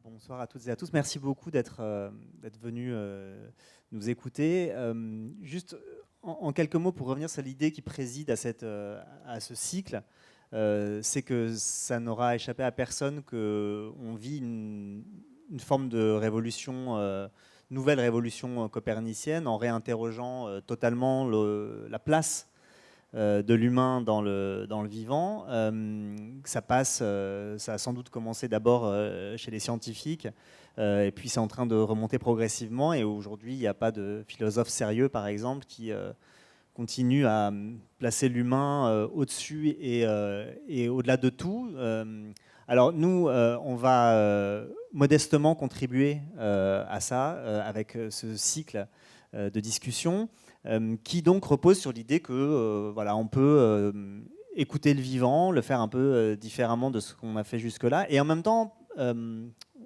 Bonsoir à toutes et à tous. Merci beaucoup d'être venus nous écouter. Juste en quelques mots pour revenir sur l'idée qui préside à ce cycle, c'est que ça n'aura échappé à personne qu'on vit une forme de révolution, nouvelle révolution copernicienne, en réinterrogeant totalement la place de l'humain dans le vivant. Ça a sans doute commencé d'abord chez les scientifiques, et puis c'est en train de remonter progressivement. Et aujourd'hui, il n'y a pas de philosophe sérieux, par exemple, qui continue à placer l'humain au-dessus et au-delà de tout. Alors nous, on va modestement contribuer à ça avec ce cycle de discussion qui donc repose sur l'idée que voilà, on peut écouter le vivant, le faire un peu différemment de ce qu'on a fait jusque-là, et en même temps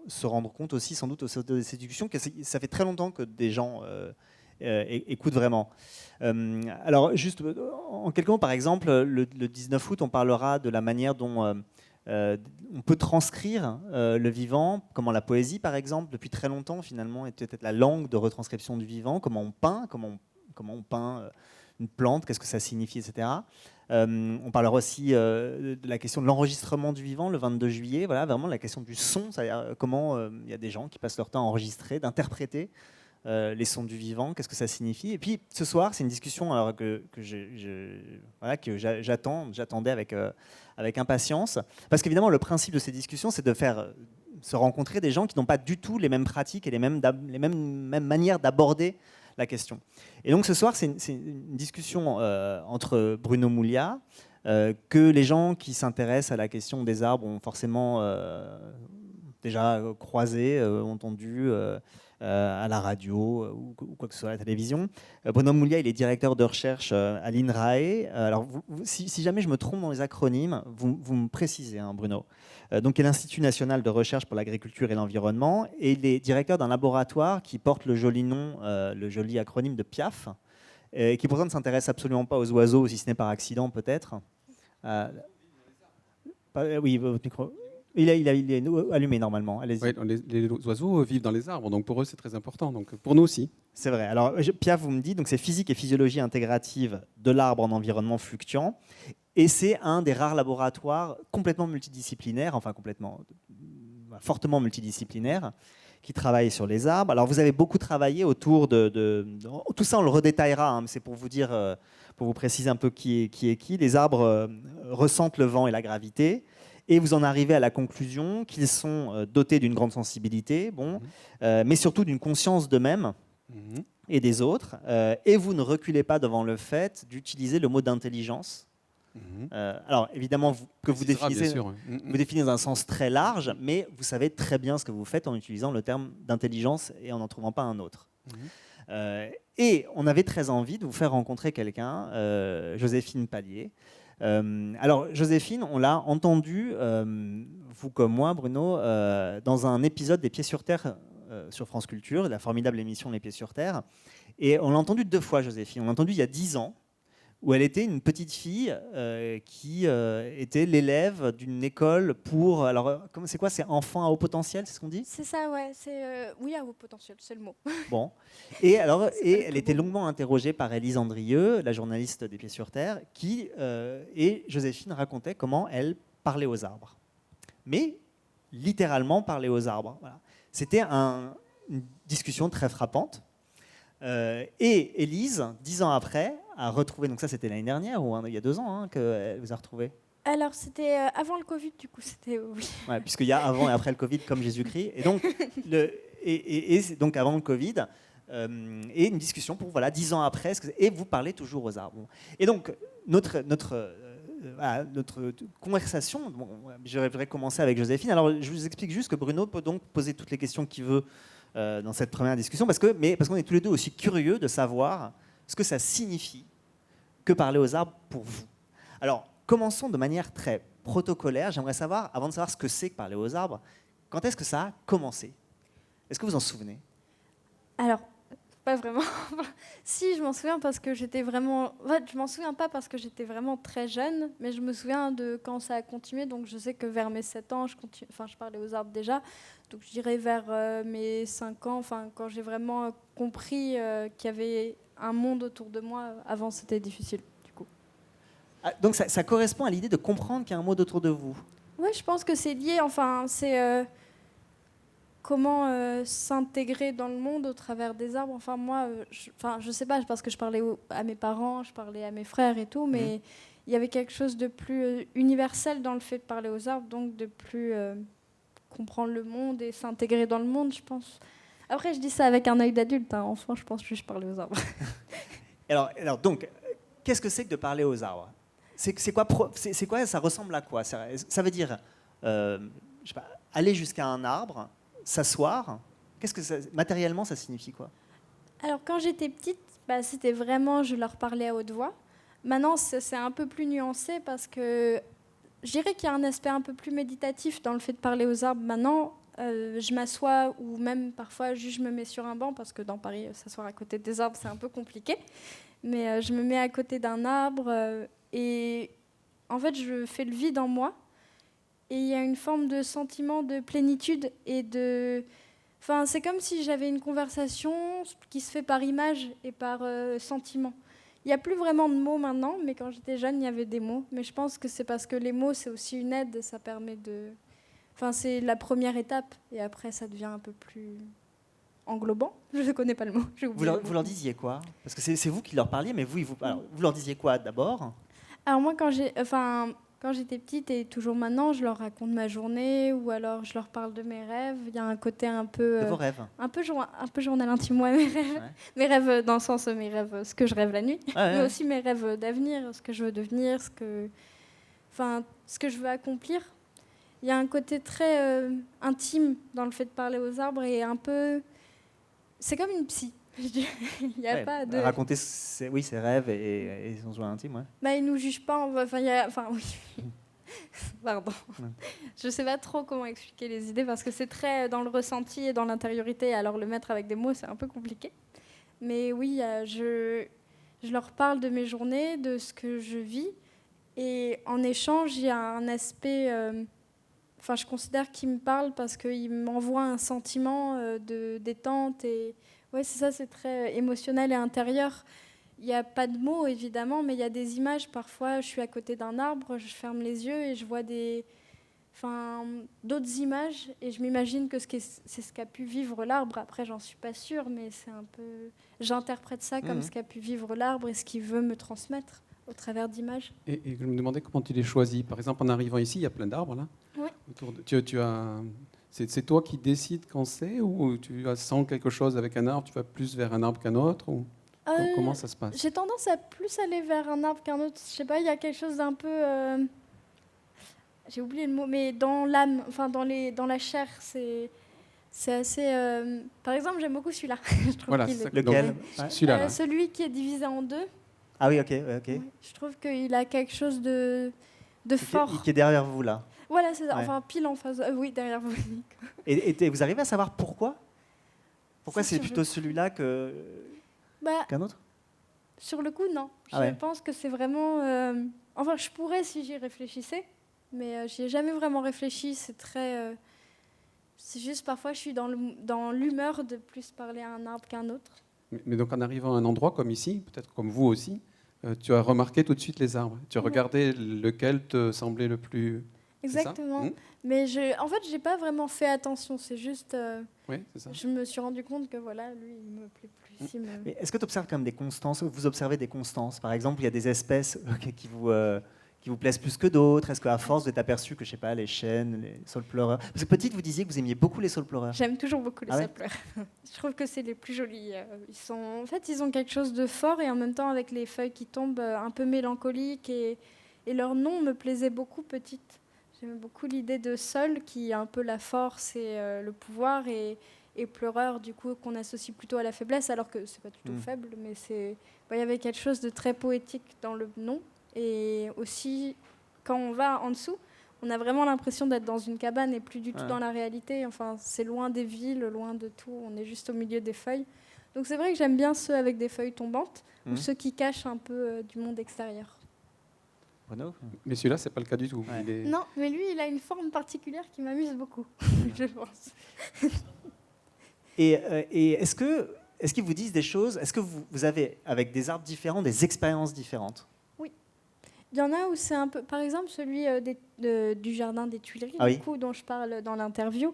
se rendre compte aussi, sans doute, au sein de ces discussions, que ça fait très longtemps que des gens écoutent vraiment. Alors, juste en quelques mots, par exemple, le 19 août, on parlera de la manière dont on peut transcrire le vivant, comment la poésie, par exemple, depuis très longtemps, finalement, est peut-être la langue de retranscription du vivant, comment on peint, comment on peint une plante, qu'est-ce que ça signifie, etc. On parlera aussi de la question de l'enregistrement du vivant le 22 juillet, voilà, vraiment la question du son, c'est-à-dire comment il y a des gens qui passent leur temps à enregistrer, d'interpréter les sons du vivant, qu'est-ce que ça signifie. Et puis ce soir, c'est une discussion alors voilà, que j'attendais avec impatience, parce qu'évidemment le principe de ces discussions, c'est de faire se rencontrer des gens qui n'ont pas du tout les mêmes pratiques et les mêmes manières d'aborder la question. Et donc ce soir, c'est une discussion entre Bruno Mouliat, que les gens qui s'intéressent à la question des arbres ont forcément déjà croisé, entendu à la radio ou quoi que ce soit à la télévision. Bruno Mouliat, il est directeur de recherche à l'INRAE. Alors, si jamais je me trompe dans les acronymes, vous me précisez, hein, Bruno. Donc, il est l'Institut national de recherche pour l'agriculture et l'environnement, et il est directeur d'un laboratoire qui porte le joli nom, le joli acronyme de PIAF, qui pourtant ne s'intéresse absolument pas aux oiseaux, si ce n'est par accident peut-être. Oui, votre micro. Il est allumé normalement. Allez-y. Oui, les oiseaux vivent dans les arbres, donc pour eux c'est très important. Donc pour nous aussi. C'est vrai. Alors Piaf vous me dit, donc c'est physique et physiologie intégrative de l'arbre en environnement fluctuant, et c'est un des rares laboratoires complètement multidisciplinaires, enfin fortement multidisciplinaires, qui travaille sur les arbres. Alors vous avez beaucoup travaillé autour tout ça, on le redétaillera, hein, mais c'est pour vous dire, pour vous préciser un peu qui est qui. Les arbres ressentent le vent et la gravité. Et vous en arrivez à la conclusion qu'ils sont dotés d'une grande sensibilité, mais surtout d'une conscience d'eux-mêmes et des autres. Et vous ne reculez pas devant le fait d'utiliser le mot d'intelligence. Alors évidemment, vous définissez dans un sens très large, mais vous savez très bien ce que vous faites en utilisant le terme d'intelligence et en n'en trouvant pas un autre. Et on avait très envie de vous faire rencontrer quelqu'un, Joséphine Pallier. Alors, Joséphine, on l'a entendu, vous comme moi, Bruno, dans un épisode des Pieds sur Terre sur France Culture, la formidable émission Les Pieds sur Terre. Et on l'a entendu 2 fois, Joséphine. On l'a entendu il y a 10 ans, où elle était une petite fille qui était l'élève d'une école pour... Alors, c'est quoi? C'est enfants à haut potentiel, c'est ce qu'on dit? C'est ça, ouais. Oui, à haut potentiel, c'est le mot. Bon. Et elle était longuement interrogée par Élise Andrieux, la journaliste des Pieds sur Terre, et Joséphine racontait comment elle parlait aux arbres. Mais littéralement parlait aux arbres. Voilà. C'était une discussion très frappante. Et Élise, 10 ans après, a retrouvé, donc ça c'était l'année dernière ou il y a 2 ans qu'elle vous a retrouvé. Alors c'était avant le Covid, du coup, c'était oui. Ouais, puisqu'il y a avant et après le Covid, comme Jésus-Christ. Et donc, donc avant le Covid, et une discussion pour 10 ans après, et vous parlez toujours aux arbres. Et donc notre conversation, je voudrais commencer avec Joséphine. Alors je vous explique juste que Bruno peut donc poser toutes les questions qu'il veut dans cette première discussion, parce qu'on est tous les deux aussi curieux de savoir ce que ça signifie que parler aux arbres pour vous. Alors, commençons de manière très protocolaire. J'aimerais savoir, avant de savoir ce que c'est que parler aux arbres, quand est-ce que ça a commencé? Est-ce que vous en souvenez? Alors, pas vraiment. Si, je m'en souviens parce que j'étais vraiment. En fait, je m'en souviens pas parce que j'étais vraiment très jeune, mais je me souviens de quand ça a continué. Donc, je sais que vers mes 7 ans, je parlais aux arbres déjà. Donc, je dirais vers mes 5 ans, quand j'ai vraiment compris qu'il y avait un monde autour de moi. Avant, c'était difficile, du coup. Ah, donc ça correspond à l'idée de comprendre qu'il y a un monde autour de vous. Ouais, je pense que c'est lié. Enfin, c'est comment s'intégrer dans le monde au travers des arbres. Enfin, moi, je sais pas, parce que je parlais à mes parents, je parlais à mes frères et tout, mais il y avait quelque chose de plus universel dans le fait de parler aux arbres, donc de plus comprendre le monde et s'intégrer dans le monde, je pense. Après, je dis ça avec un œil d'adulte. Hein. Enfant, je pense juste parler aux arbres. Alors donc, qu'est-ce que c'est que de parler aux arbres? C'est quoi, ça ressemble à quoi? Ça veut dire, je sais pas, aller jusqu'à un arbre, s'asseoir. Matériellement, ça signifie quoi? Alors, quand j'étais petite, c'était vraiment, je leur parlais à haute voix. Maintenant, c'est un peu plus nuancé parce que je dirais qu'il y a un aspect un peu plus méditatif dans le fait de parler aux arbres. Maintenant, je m'assois ou même parfois juste je me mets sur un banc parce que dans Paris, s'asseoir à côté des arbres, c'est un peu compliqué. Mais je me mets à côté d'un arbre et en fait, je fais le vide en moi. Et il y a une forme de sentiment de plénitude et de... Enfin, c'est comme si j'avais une conversation qui se fait par image et par sentiment. Il n'y a plus vraiment de mots maintenant, mais quand j'étais jeune, il y avait des mots. Mais je pense que c'est parce que les mots, c'est aussi une aide, ça permet de... Enfin, c'est la première étape, et après, ça devient un peu plus englobant. Je ne connais pas le mot. Vous leur disiez quoi? Parce que c'est vous qui leur parliez, mais alors, vous leur disiez quoi d'abord? Alors moi, quand j'étais petite et toujours maintenant, je leur raconte ma journée ou alors je leur parle de mes rêves. Il y a un côté un peu... De vos rêves? Un peu journal intime, moi, mes rêves. Ouais. Mes rêves dans le sens, mes rêves, ce que je rêve la nuit, Ouais. mais aussi mes rêves d'avenir, ce que je veux devenir, ce que je veux accomplir. Il y a un côté très intime dans le fait de parler aux arbres et un peu... C'est comme une psy. Il n'y a pas de... Raconter ses rêves et son joie intime, ouais. Ils ne nous jugent pas. Oui. Pardon. Ouais. Je ne sais pas trop comment expliquer les idées parce que c'est très dans le ressenti et dans l'intériorité. Alors le mettre avec des mots, c'est un peu compliqué. Mais oui, je leur parle de mes journées, de ce que je vis. Et en échange, il y a un aspect... je considère qu'ils me parlent parce qu'ils m'envoient un sentiment de détente. Et ouais, c'est ça, c'est très émotionnel et intérieur. Il n'y a pas de mots, évidemment, mais il y a des images. Parfois, je suis à côté d'un arbre, je ferme les yeux et je vois d'autres images. Et je m'imagine que c'est ce qu'a pu vivre l'arbre. Après, j'en suis pas sûre, mais c'est un peu... J'interprète ça comme ce qu'a pu vivre l'arbre et ce qu'il veut me transmettre au travers d'images. Et je me demandais comment tu les choisis. Par exemple, en arrivant ici, il y a plein d'arbres là. Oui. C'est toi qui décides quand c'est, ou tu sens quelque chose avec un arbre, tu vas plus vers un arbre qu'un autre, ou comment ça se passe? J'ai tendance à plus aller vers un arbre qu'un autre. Je sais pas, il y a quelque chose d'un peu... J'ai oublié le mot, mais dans l'âme, dans la chair, c'est assez... Par exemple, j'aime beaucoup celui-là. Je trouve Voilà, qu'il c'est ça. Lequel? Celui-là. Là. Celui qui est divisé en deux. Ah oui, ok. Ouais, je trouve qu'il a quelque chose de fort. Qui est derrière vous, là. Voilà, c'est ça. Ouais. Enfin, pile en face. Oui, derrière vous. Et vous arrivez à savoir pourquoi? Pourquoi c'est Sur plutôt celui-là qu'un autre? Sur le coup, non. Ah ouais. Je pense que c'est vraiment... je pourrais si j'y réfléchissais, mais j'y ai jamais vraiment réfléchi. C'est très... c'est juste parfois, je suis dans l'humeur de plus parler à un arbre qu'un autre. Mais donc en arrivant à un endroit comme ici, peut-être comme vous aussi, tu as remarqué tout de suite les arbres. Tu as regardé lequel te semblait le plus... Exactement. Mais en fait, j'ai pas vraiment fait attention. C'est juste... Oui, c'est ça. Je me suis rendu compte que voilà, lui, il me plaît plus. Mais est-ce que tu observes quand même des constances? Vous observez des constances? Par exemple, il y a des espèces qui vous plaisent plus que d'autres? Est-ce qu'à force, vous êtes aperçu que, je sais pas, les chênes, les saules-pleureurs... Parce que petite, vous disiez que vous aimiez beaucoup les saules-pleureurs. J'aime toujours beaucoup les saules-pleureurs. Je trouve que c'est les plus jolis. Ils ont quelque chose de fort et en même temps, avec les feuilles qui tombent, un peu mélancoliques. Et leur nom me plaisait beaucoup petite. J'aime beaucoup l'idée de sol, qui est un peu la force et le pouvoir, et pleureur, du coup, qu'on associe plutôt à la faiblesse, alors que c'est pas du tout faible, mais il y avait quelque chose de très poétique dans le nom. Et aussi, quand on va en dessous, on a vraiment l'impression d'être dans une cabane et plus du tout dans la réalité. Enfin, c'est loin des villes, loin de tout. On est juste au milieu des feuilles. Donc c'est vrai que j'aime bien ceux avec des feuilles tombantes ou Mhm. ceux qui cachent un peu du monde extérieur. Bruno? Mais celui-là, c'est pas le cas du tout. Ouais. Il est- Non, mais lui, il a une forme particulière qui m'amuse beaucoup, je pense. Et est-ce qu'ils vous disent des choses? Est-ce que vous avez, avec des arbres différents, des expériences différentes? Il y en a où c'est un peu, par exemple celui du jardin des Tuileries, Ah du oui. coup, dont je parle dans l'interview.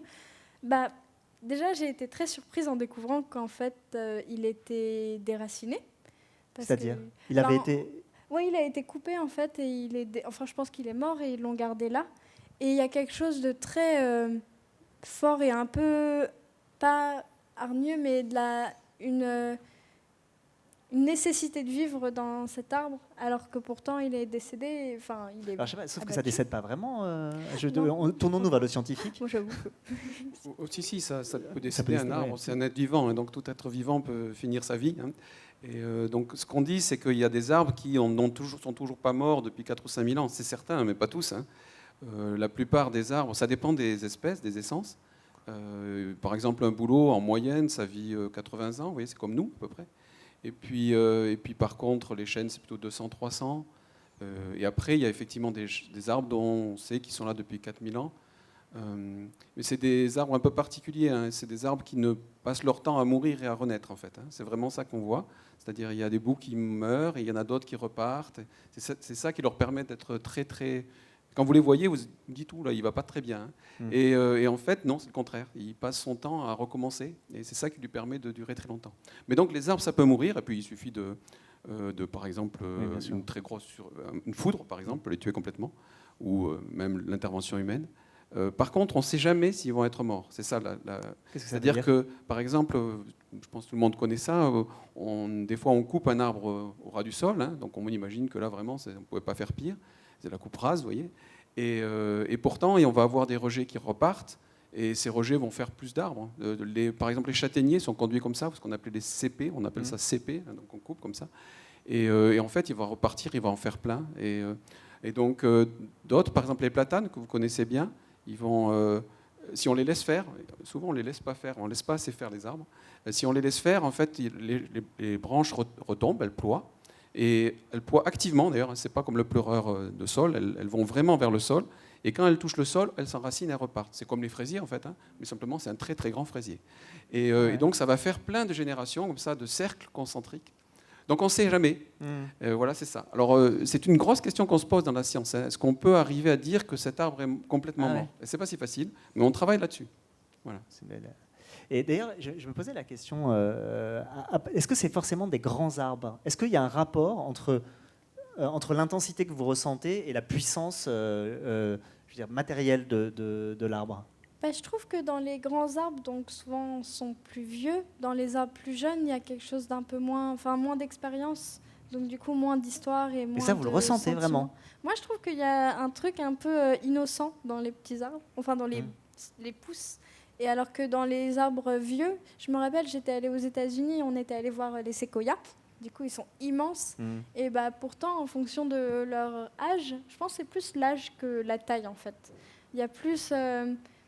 Bah, déjà, j'ai été très surprise en découvrant qu'en fait, il était déraciné. Parce C'est-à-dire, que- il avait Ben, été... Oui, il a été coupé en fait, et enfin, je pense qu'il est mort et ils l'ont gardé là. Et il y a quelque chose de très fort et un peu, pas hargneux, mais une nécessité de vivre dans cet arbre, alors que pourtant il est décédé, enfin il est Alors, je sais pas, sauf que ça abattu. décède pas vraiment. Non. Tournons-nous vers le scientifique. Moi, j'avoue que- Si, ça peut décider décider, un arbre, ouais. c'est un être vivant, et donc tout être vivant peut finir sa vie. Hein. Et donc ce qu'on dit, c'est qu'il y a des arbres qui sont toujours pas morts depuis 4 ou 5 000 ans, c'est certain, mais pas tous. Hein. La plupart des arbres, ça dépend des espèces, des essences. Par exemple, un bouleau, en moyenne, ça vit 80 ans, vous voyez, c'est comme nous à peu près. Et puis par contre, les chênes, c'est plutôt 200, 300. Et après, il y a effectivement des arbres dont on sait qu'ils sont là depuis 4000 ans. Mais c'est des arbres un peu particuliers. Hein. C'est des arbres qui ne passent leur temps à mourir et à renaître, en fait. Hein. C'est vraiment ça qu'on voit. C'est-à-dire, il y a des bouts qui meurent et il y en a d'autres qui repartent. C'est ça qui leur permet d'être très, très... Quand vous les voyez, vous dites, là, il va pas très bien. Hein. Et en fait, non, c'est le contraire. Il passe son temps à recommencer. Et c'est ça qui lui permet de durer très longtemps. Mais donc, les arbres, ça peut mourir. Et puis, il suffit par exemple, Oui, bien sûr. une très grosse... une foudre, par exemple, les tuer complètement. Ou même l'intervention humaine. Par contre, on ne sait jamais s'ils vont être morts. C'est ça. Qu'est-ce que ça veut C'est-à-dire dire? que, par exemple, je pense que tout le monde connaît ça, des fois on coupe un arbre au ras du sol, hein, donc on imagine que là vraiment on ne pouvait pas faire pire, c'est la coupe rase, vous voyez, et pourtant on va avoir des rejets qui repartent, et ces rejets vont faire plus d'arbres. Par exemple, les châtaigniers sont conduits comme ça, ce qu'on appelait les CP, on appelle ça CP, hein, donc on coupe comme ça, et en fait il va repartir, il va en faire plein, et donc d'autres, par exemple les platanes que vous connaissez bien, ils vont, si on les laisse faire, souvent on ne les laisse pas faire, on ne laisse pas assez faire les arbres. Si on les laisse faire, en fait, les branches retombent, elles ploient. Et elles ploient activement, d'ailleurs, ce n'est pas comme le pleureur de sol, elles vont vraiment vers le sol. Et quand elles touchent le sol, elles s'enracinent et elles repartent. C'est comme les fraisiers, en fait, hein, mais simplement, c'est un très très grand fraisier. Et donc, ça va faire plein de générations, comme ça, de cercles concentriques. Donc on ne sait jamais. Voilà, c'est ça. Alors c'est une grosse question qu'on se pose dans la science. Hein. Est-ce qu'on peut arriver à dire que cet arbre est complètement mort? C'est pas si facile, mais on travaille là-dessus. Voilà. Et d'ailleurs, je me posais la question, est-ce que c'est forcément des grands arbres? Est-ce qu'il y a un rapport entre l'intensité que vous ressentez et la puissance je veux dire, matérielle de l'arbre? Bah, je trouve que dans les grands arbres, donc souvent sont plus vieux, dans les arbres plus jeunes, il y a quelque chose d'un peu moins d'expérience, donc du coup moins d'histoire et moins. Et ça, vous le ressentez sentiments. vraiment? Moi, je trouve qu'il y a un truc un peu innocent dans les petits arbres, enfin dans les pousses. Et alors que dans les arbres vieux, je me rappelle, j'étais allée aux États-Unis, on était allé voir les séquoias. Du coup, ils sont immenses. Et bah, pourtant, en fonction de leur âge, je pense que c'est plus l'âge que la taille, en fait. Il y a plus...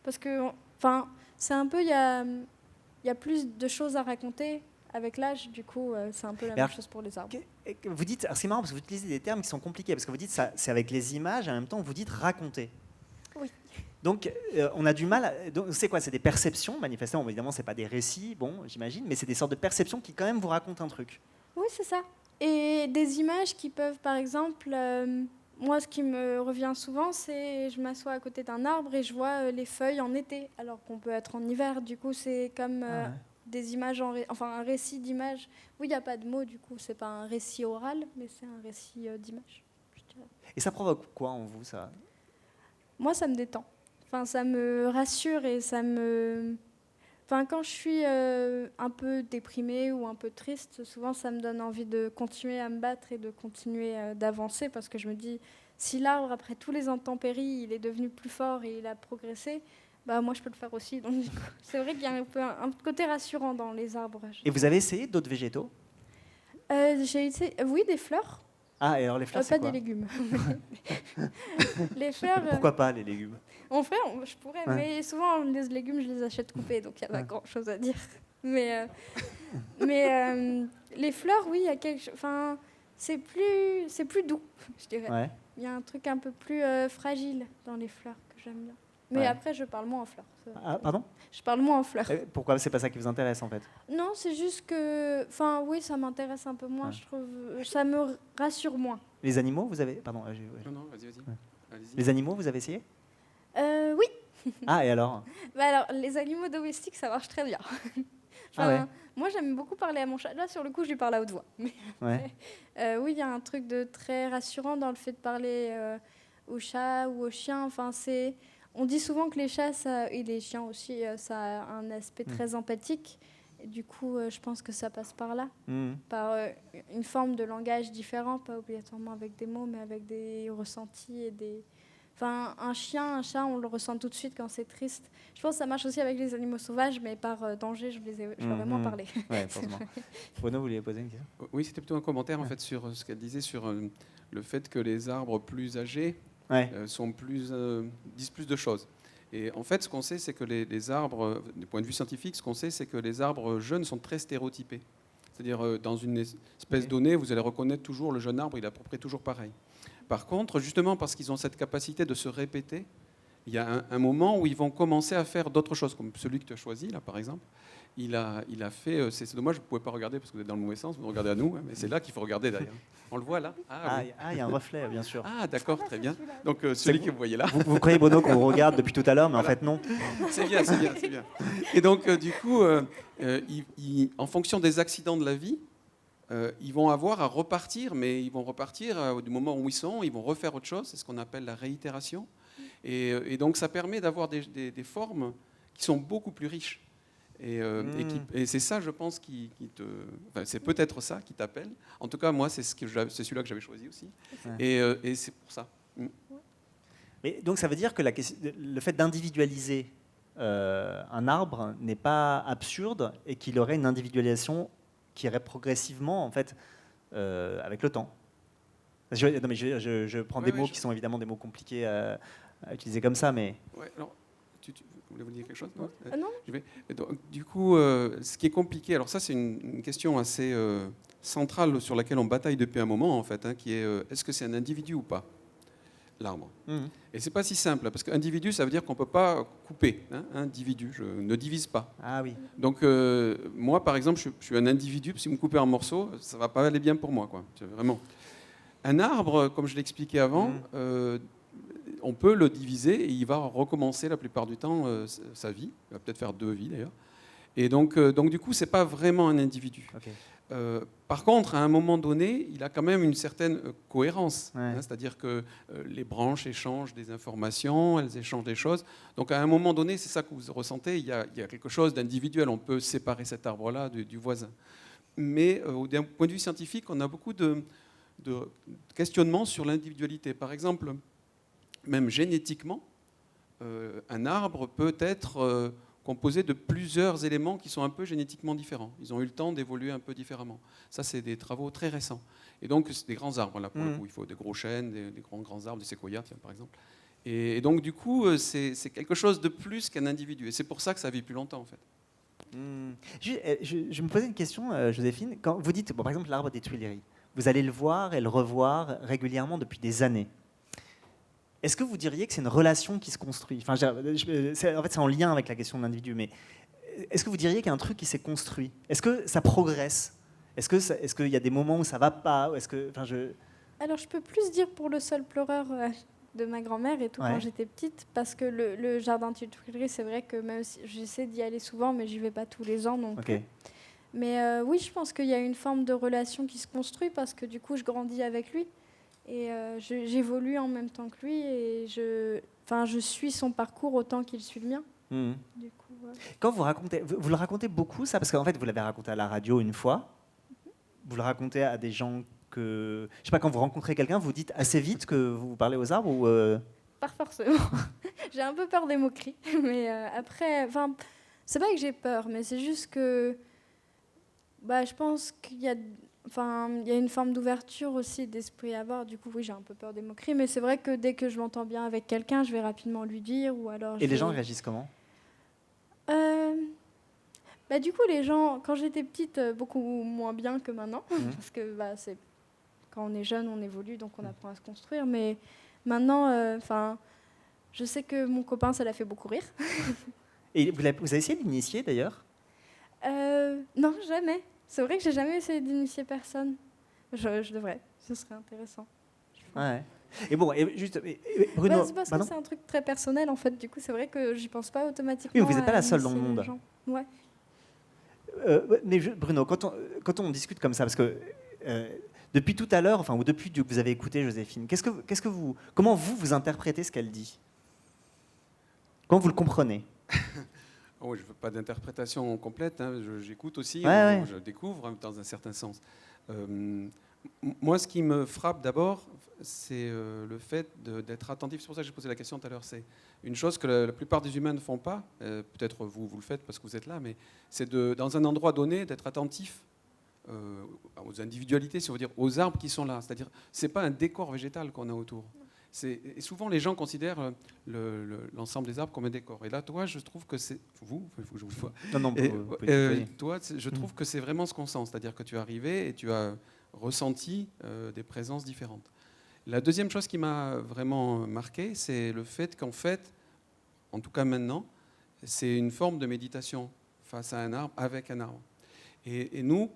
parce que, enfin, c'est un peu... Il y a plus de choses à raconter avec l'âge. Du coup, c'est un peu la même chose pour les arbres. Vous dites... Alors c'est marrant parce que vous utilisez des termes qui sont compliqués. Parce que vous dites ça, c'est avec les images, et en même temps, vous dites raconter. Oui. Donc, on a du mal... C'est quoi? C'est des perceptions, manifestement. Évidemment, ce n'est pas des récits, bon, j'imagine, mais c'est des sortes de perceptions qui, quand même, vous racontent un truc. Oui, c'est ça. Et des images qui peuvent, par exemple... moi, ce qui me revient souvent, c'est je m'assois à côté d'un arbre et je vois les feuilles en été, alors qu'on peut être en hiver. Du coup, c'est comme des images, un récit d'images. Oui, il n'y a pas de mots, du coup, c'est pas un récit oral, mais c'est un récit d'images. Et ça provoque quoi en vous, ça? Moi, ça me détend. Enfin, ça me rassure et ça me... Enfin, quand je suis un peu déprimée ou un peu triste, souvent ça me donne envie de continuer à me battre et de continuer d'avancer parce que je me dis, si l'arbre, après tous les intempéries, il est devenu plus fort et il a progressé, bah moi je peux le faire aussi. Donc c'est vrai qu'il y a un côté rassurant dans les arbres. Et vous avez essayé d'autres végétaux? J'ai essayé, oui, des fleurs. Ah, et alors les fleurs, c'est pas quoi? des légumes. Les fleurs... Pourquoi pas les légumes? En fait, je pourrais, mais souvent les légumes, je les achète coupés, donc il n'y a pas grand-chose à dire. Mais les fleurs, oui, il y a quelque chose. Enfin, c'est plus doux, je dirais. Ouais. Il y a un truc un peu plus fragile dans les fleurs que j'aime bien. Mais Ouais. après, je parle moins en fleurs. Ah, pardon? Je parle moins en fleurs. Pourquoi c'est pas ça qui vous intéresse en fait? Non, c'est juste que. Enfin, oui, ça m'intéresse un peu moins, Ouais. je trouve. Ça me rassure moins. Les animaux, vous avez. Pardon. Ouais. Non, vas-y. Ouais. Allez-y. Les animaux, vous avez essayé? Oui. Ah, et alors? Bah alors, les animaux domestiques, ça marche très bien. Ah ouais. Moi, j'aime beaucoup parler à mon chat. Là, sur le coup, je lui parle à haute voix. Mais, Ouais. oui, il y a un truc de très rassurant dans le fait de parler au chat ou au chien. Enfin, on dit souvent que les chats et les chiens aussi, ça a un aspect très empathique. Et du coup, je pense que ça passe par là, par une forme de langage différent, pas obligatoirement avec des mots, mais avec des ressentis et des... Enfin, un chien, un chat, on le ressent tout de suite quand c'est triste. Je pense que ça marche aussi avec les animaux sauvages, mais par danger, je leur ai moins parlé. Ouais, forcément. Bruno, vous vouliez poser une question? Oui, c'était plutôt un commentaire en fait sur ce qu'elle disait sur le fait que les arbres plus âgés disent plus de choses. Et en fait, ce qu'on sait, c'est que les arbres, du point de vue scientifique, ce qu'on sait, c'est que les arbres jeunes sont très stéréotypés. C'est-à-dire, dans une espèce donnée, vous allez reconnaître toujours le jeune arbre, il est à peu près toujours pareil. Par contre, justement parce qu'ils ont cette capacité de se répéter, il y a un moment où ils vont commencer à faire d'autres choses, comme celui que tu as choisi, là, par exemple. Il a fait, c'est dommage, vous ne pouvez pas regarder parce que vous êtes dans le mauvais sens, vous regardez à nous, hein, mais c'est là qu'il faut regarder d'ailleurs. On le voit là? Oui. Il y a un reflet, bien sûr. Ah, d'accord, très bien. Donc, celui que vous voyez là. Vous croyez, Bruno, qu'on regarde depuis tout à l'heure, mais en fait, non. C'est bien. Et donc, du coup, en fonction des accidents de la vie, ils vont avoir à repartir, mais ils vont repartir du moment où ils sont, ils vont refaire autre chose, c'est ce qu'on appelle la réitération. Et donc, ça permet d'avoir des formes qui sont beaucoup plus riches. Et c'est ça, je pense, c'est peut-être ça qui t'appelle. En tout cas, moi, c'est celui-là que j'avais choisi aussi. Ouais. Et c'est pour ça. Mais donc, ça veut dire que le fait d'individualiser un arbre n'est pas absurde et qu'il aurait une individualisation qui irait progressivement, en fait, avec le temps. Je prends des mots qui sont évidemment des mots compliqués à utiliser comme ça, mais... Ouais, alors, vous voulez vous dire quelque chose? Non. Donc, du coup, ce qui est compliqué, alors ça c'est une question assez centrale sur laquelle on bataille depuis un moment en fait, hein, qui est est-ce que c'est un individu ou pas, l'arbre? Et c'est pas si simple, parce qu'individu ça veut dire qu'on peut pas couper, hein, individu, je ne divise pas. Ah oui. Donc moi par exemple, je suis un individu, si vous me coupez en morceaux, ça va pas aller bien pour moi, quoi. Vraiment. Un arbre, comme je l'expliquais avant, on peut le diviser et il va recommencer la plupart du temps sa vie. Il va peut-être faire 2 vies d'ailleurs. Et donc du coup, c'est pas vraiment un individu. Okay. Par contre, à un moment donné, il a quand même une certaine cohérence. Ouais. Hein, c'est-à-dire que les branches échangent des informations, elles échangent des choses. Donc à un moment donné, c'est ça que vous ressentez, il y a quelque chose d'individuel. On peut séparer cet arbre-là du voisin. Mais d'un point de vue scientifique, on a beaucoup de questionnements sur l'individualité. Par exemple, même génétiquement, un arbre peut être composé de plusieurs éléments qui sont un peu génétiquement différents. Ils ont eu le temps d'évoluer un peu différemment. Ça, c'est des travaux très récents. Et donc, c'est des grands arbres, là, pour le coup. Il faut des gros chênes, des grands arbres, des séquoias, tiens, par exemple. Et donc, du coup, c'est quelque chose de plus qu'un individu. Et c'est pour ça que ça vit plus longtemps, en fait. Je me posais une question, Joséphine. Quand vous dites, par exemple, l'arbre des Tuileries, vous allez le voir et le revoir régulièrement depuis des années. Est-ce que vous diriez que c'est une relation qui se construit? En fait, c'est en lien avec la question de l'individu, mais est-ce que vous diriez qu'il y a un truc qui s'est construit? Est-ce que ça progresse? Est-ce qu'il y a des moments où ça ne va pas? Alors, je peux plus dire pour le sol pleureur de ma grand-mère et tout quand j'étais petite, parce que le jardin de Tuileries, c'est vrai que même si j'essaie d'y aller souvent, mais j'y vais pas tous les ans non plus. Mais oui, je pense qu'il y a une forme de relation qui se construit parce que du coup, je grandis avec lui. Et j'évolue en même temps que lui et je suis son parcours autant qu'il suit le mien. Du coup, quand vous le racontez beaucoup ça, parce qu'en fait vous l'avez raconté à la radio une fois, vous le racontez à des gens que, je sais pas, quand vous rencontrez quelqu'un, vous dites assez vite que vous parlez aux arbres ou Pas forcément. J'ai un peu peur des moqueries, mais après, c'est pas que j'ai peur, mais c'est juste que, je pense qu'il y a une forme d'ouverture aussi, d'esprit à avoir. Du coup, oui, j'ai un peu peur des moqueries, mais c'est vrai que dès que je m'entends bien avec quelqu'un, je vais rapidement lui dire. Ou alors Et les gens réagissent comment? Bah, du coup, les gens, quand j'étais petite, beaucoup moins bien que maintenant, parce que c'est quand on est jeune, on évolue, donc on apprend à se construire. Mais maintenant, je sais que mon copain, ça l'a fait beaucoup rire. Et vous avez essayé de l'initier d'ailleurs? Non, jamais. C'est vrai que j'ai jamais essayé d'initier personne. Je devrais, ce serait intéressant. Ouais. Et bon, Bruno, C'est parce que c'est un truc très personnel en fait. Du coup, c'est vrai que j'y pense pas automatiquement. Oui, vous n'êtes pas la seule dans le monde. Ouais. Mais Bruno, quand on discute comme ça, parce que depuis tout à l'heure, ou depuis que vous avez écouté Joséphine, comment vous interprétez ce qu'elle dit? Comment vous le comprenez? Oh, je ne veux pas d'interprétation complète, hein. J'écoute aussi, ouais. Je découvre dans un certain sens. Moi, ce qui me frappe d'abord, c'est le fait d'être attentif. C'est pour ça que j'ai posé la question tout à l'heure. C'est une chose que la plupart des humains ne font pas. Peut-être vous le faites parce que vous êtes là, mais c'est dans un endroit donné d'être attentif aux individualités, si on veut dire, aux arbres qui sont là. C'est-à-dire, c'est pas un décor végétal qu'on a autour. Et souvent, les gens considèrent l'ensemble des arbres comme un décor. Et là, toi, je trouve que c'est... je vous vois. Non, toi, je trouve que c'est vraiment ce qu'on sent. C'est-à-dire que tu es arrivé et tu as ressenti des présences différentes. La deuxième chose qui m'a vraiment marqué, c'est le fait qu'en fait, en tout cas maintenant, c'est une forme de méditation face à un arbre, avec un arbre. Et nous,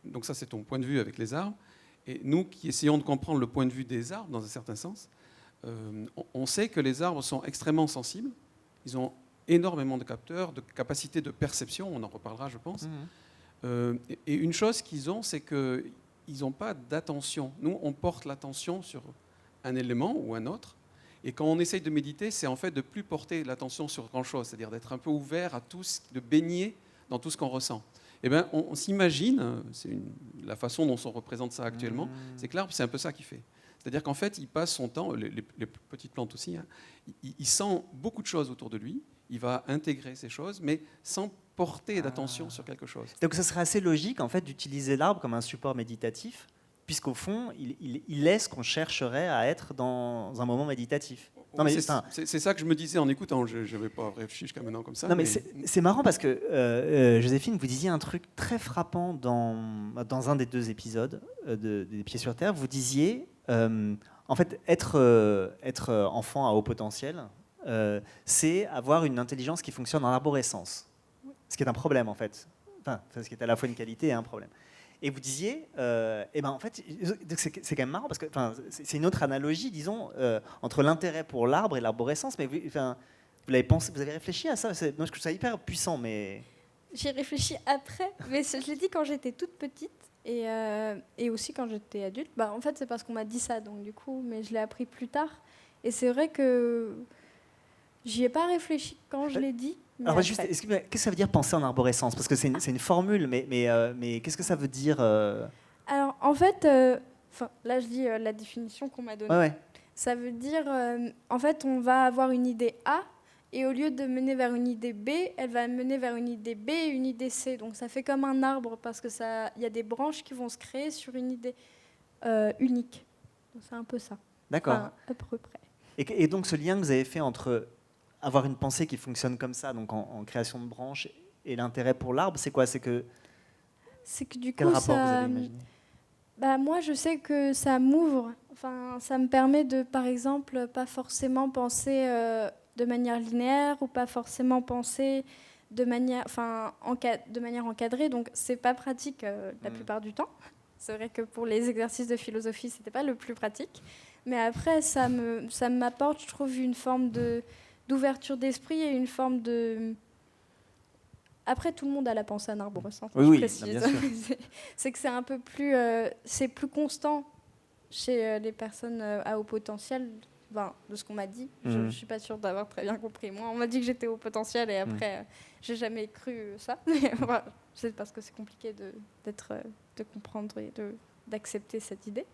donc ça c'est ton point de vue avec les arbres, et nous qui essayons de comprendre le point de vue des arbres dans un certain sens, on sait que les arbres sont extrêmement sensibles, ils ont énormément de capteurs, de capacités de perception, on en reparlera je pense. Et une chose qu'ils ont, c'est qu'ils n'ont pas d'attention. Nous, on porte l'attention sur un élément ou un autre, et quand on essaye de méditer, c'est en fait de ne plus porter l'attention sur grand-chose, c'est-à-dire d'être un peu ouvert à tout, de baigner dans tout ce qu'on ressent. Eh bien, on s'imagine, c'est la façon dont on représente ça actuellement, c'est que l'arbre, c'est un peu ça qu'il fait. C'est-à-dire qu'en fait, il passe son temps, les petites plantes aussi, hein, il sent beaucoup de choses autour de lui, il va intégrer ces choses, mais sans porter d'attention sur quelque chose. Donc ça serait assez logique en fait d'utiliser l'arbre comme un support méditatif, puisqu'au fond, il est ce qu'on chercherait à être dans un moment méditatif. Non, mais c'est ça que je me disais en écoutant, je n'avais pas réfléchi jusqu'à maintenant comme ça. Non, mais c'est marrant parce que, Joséphine, vous disiez un truc très frappant dans un des 2 épisodes des Pieds sur Terre. Vous disiez, en fait, être enfant à haut potentiel, c'est avoir une intelligence qui fonctionne en arborescence. Ce qui est un problème, en fait. Ce qui est à la fois une qualité et un problème. Et vous disiez, en fait, c'est quand même marrant parce que c'est une autre analogie, disons, entre l'intérêt pour l'arbre et l'arborescence. Mais vous l'avez pensé, vous avez réfléchi à ça? Moi, je trouve ça hyper puissant, mais j'ai réfléchi après. Mais je l'ai dit quand j'étais toute petite et aussi quand j'étais adulte. En fait, c'est parce qu'on m'a dit ça, donc du coup, mais je l'ai appris plus tard. Et c'est vrai que j'y ai pas réfléchi quand je l'ai dit. Alors juste, qu'est-ce que ça veut dire penser en arborescence? Parce que c'est une formule, mais qu'est-ce que ça veut dire Alors en fait, là je dis la définition qu'on m'a donnée. Ouais. Ça veut dire, en fait, on va avoir une idée A, et au lieu de mener vers une idée B, elle va mener vers une idée B et une idée C. Donc ça fait comme un arbre, parce que y a des branches qui vont se créer sur une idée unique. Donc c'est un peu ça. D'accord. À peu près. Et donc ce lien que vous avez fait entre avoir une pensée qui fonctionne comme ça, donc en création de branches, et l'intérêt pour l'arbre, c'est quoi? C'est que du quel coup, rapport vous avez imaginé? Moi, je sais que ça m'ouvre. Ça me permet de, par exemple, pas forcément penser de manière linéaire ou pas forcément penser de manière encadrée. Donc, c'est pas pratique la plupart du temps. C'est vrai que pour les exercices de philosophie, c'était pas le plus pratique. Mais après, ça m'apporte, je trouve, une forme d'ouverture d'esprit et une forme de... Après, tout le monde a la pensée en arborescence. Oui, bien sûr. C'est que c'est un peu plus... c'est plus constant chez les personnes à haut potentiel, de ce qu'on m'a dit. Je ne suis pas sûre d'avoir très bien compris. Moi, on m'a dit que j'étais haut potentiel et après, j'ai jamais cru ça. Mais voilà, c'est parce que c'est compliqué de comprendre et d'accepter cette idée.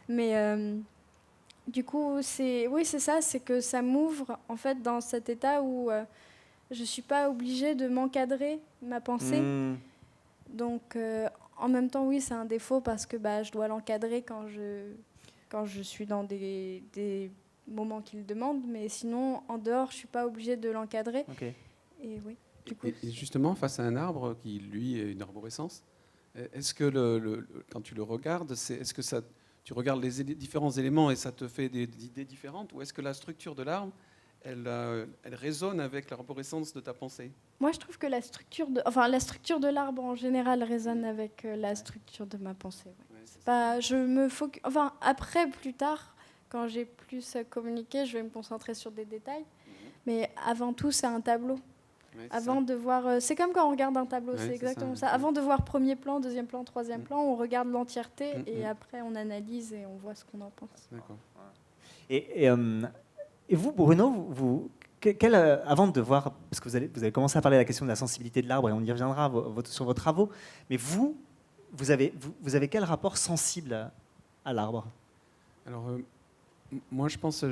Mais... du coup, c'est ça, c'est que ça m'ouvre en fait dans cet état où je suis pas obligée de m'encadrer ma pensée. Donc, en même temps, oui, c'est un défaut parce que je dois l'encadrer quand je suis dans des moments qui le demandent, mais sinon, en dehors, je suis pas obligée de l'encadrer. Okay. Et oui. Du coup, Et justement, face à un arbre qui, lui, est une arborescence, est-ce que quand tu le regardes, est-ce que tu regardes les différents éléments et ça te fait des idées différentes, ou est-ce que la structure de l'arbre, elle résonne avec l'arborescence de ta pensée? moi, je trouve que la structure de l'arbre en général résonne avec la structure de ma pensée. Ouais. Ouais, C'est pas, je me enfin, après, plus tard, quand j'ai plus communiqué, je vais me concentrer sur des détails. Mais avant tout, c'est un tableau. Ouais, Avant de voir, c'est comme quand on regarde un tableau, Ouais, c'est exactement ça. ça. Avant de voir premier plan, deuxième plan, troisième plan, on regarde l'entièreté et Mm. après on analyse et on voit ce qu'on en pense. D'accord. Et vous, Bruno, avant de voir, parce que vous avez commencé à parler de la question de la sensibilité de l'arbre et on y reviendra sur vos travaux, mais vous avez quel rapport sensible à l'arbre? Alors, moi, je pense,